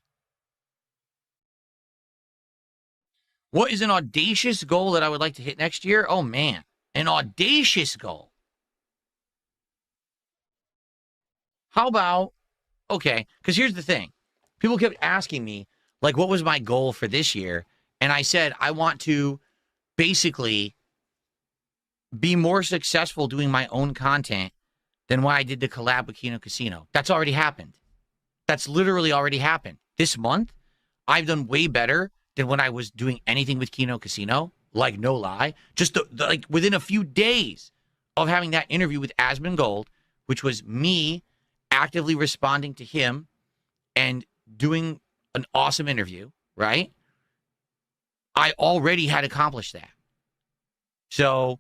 what is an audacious goal that I would like to hit next year? Oh, man. An audacious goal. How about, okay, because here's the thing. People kept asking me, like, what was my goal for this year? And I said, I want to basically be more successful doing my own content than what I did to collab with Kino Casino. That's already happened. That's literally already happened. This month, I've done way better than when I was doing anything with Kino Casino. Like, no lie. Just like within a few days of having that interview with Asmongold, which was me actively responding to him and doing an awesome interview, right? I already had accomplished that. So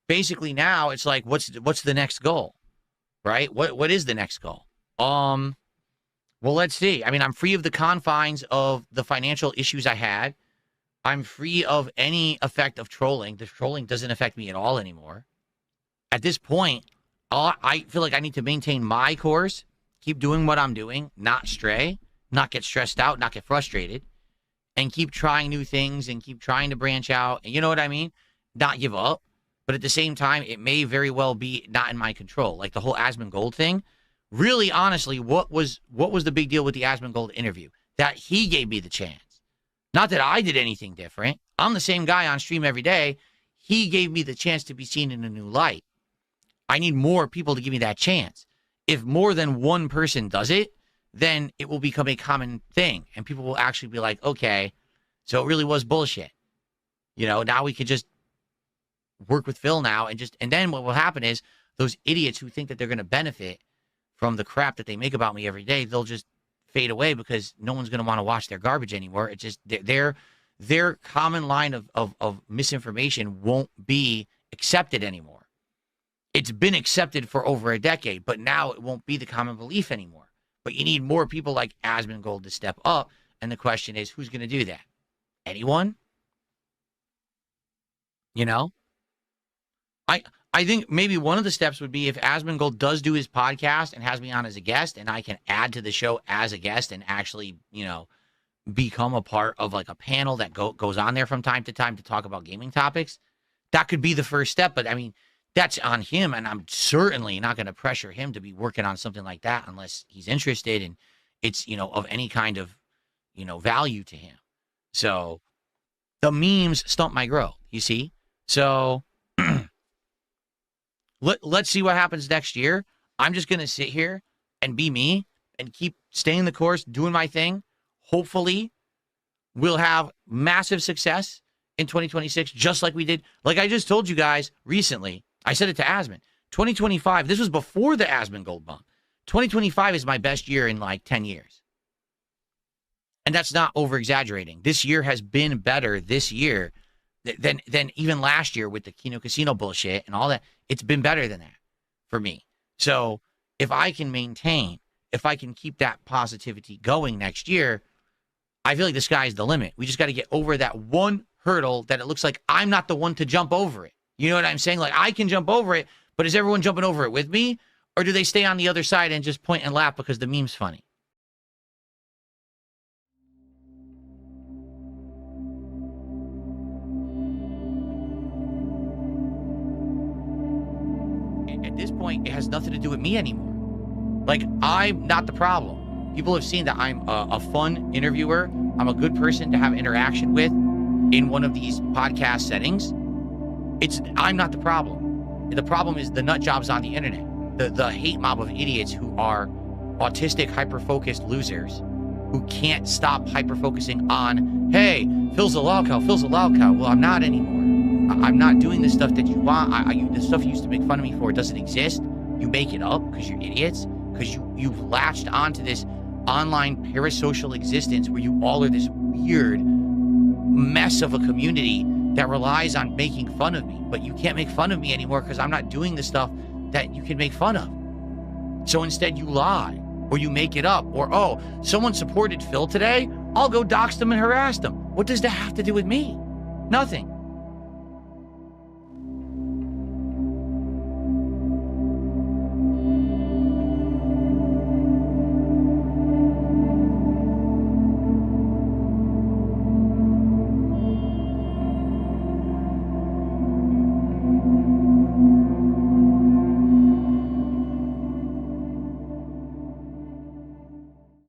basically now it's like, what's the next goal, right? What is the next goal? Well, let's see. I mean, I'm free of the confines of the financial issues I had. I'm free of any effect of trolling. The trolling doesn't affect me at all anymore. At this point, I feel like I need to maintain my course, keep doing what I'm doing, not stray, not get stressed out, not get frustrated, and keep trying new things and keep trying to branch out. And you know what I mean? Not give up. But at the same time, it may very well be not in my control. Like the whole Asmongold thing. Really, honestly, what was the big deal with the Asmongold interview? That he gave me the chance. Not that I did anything different. I'm the same guy on stream every day. He gave me the chance to be seen in a new light. I need more people to give me that chance. If more than one person does it, then it will become a common thing. And people will actually be like, okay, so it really was bullshit. Now we could just work with Phil now. And then what will happen is those idiots who think that they're going to benefit from the crap that they make about me every day, they'll just fade away because no one's going to want to watch their garbage anymore. It's just their common line of misinformation won't be accepted anymore. It's been accepted for over a decade, but now it won't be the common belief anymore. But you need more people like Asmongold to step up, and the question is, who's going to do that? anyone. You know, I think maybe one of the steps would be if Asmongold does do his podcast and has me on as a guest, and I can add to the show as a guest and actually, become a part of like a panel that goes on there from time to time to talk about gaming topics. That could be the first step. But I mean, that's on him, and I'm certainly not going to pressure him to be working on something like that unless he's interested and it's, of any kind of, value to him. So the memes stump my growth, you see? So let's see what happens next year. I'm just going to sit here and be me and keep staying the course, doing my thing. Hopefully, we'll have massive success in 2026, just like we did. Like I just told you guys recently, I said it to Asmon. 2025, this was before the Asmongold bump. 2025 is my best year in like 10 years. And that's not over-exaggerating. This year has been better this year than even last year with the Kino Casino bullshit and all that. It's been better than that for me. So if I can keep that positivity going next year, I feel like the sky's the limit. We just got to get over that one hurdle that it looks like I'm not the one to jump over it. You know what I'm saying? Like I can jump over it, but is everyone jumping over it with me? Or do they stay on the other side and just point and laugh because the meme's funny? At this point, it has nothing to do with me anymore. Like, I'm not the problem. People have seen that I'm a fun interviewer. I'm a good person to have interaction with in one of these podcast settings. I'm not the problem. The problem is the nut jobs on the internet. The hate mob of idiots who are autistic, hyper-focused losers who can't stop hyper-focusing on, hey, Phil's a loud cow. Well, I'm not anymore. I'm not doing the stuff that you want. The stuff you used to make fun of me for doesn't exist. You make it up because you're idiots, because you've latched onto this online parasocial existence where you all are this weird mess of a community that relies on making fun of me. But you can't make fun of me anymore because I'm not doing the stuff that you can make fun of. So instead you lie, or you make it up, or, oh, someone supported Phil today, I'll go dox them and harass them. What does that have to do with me? Nothing.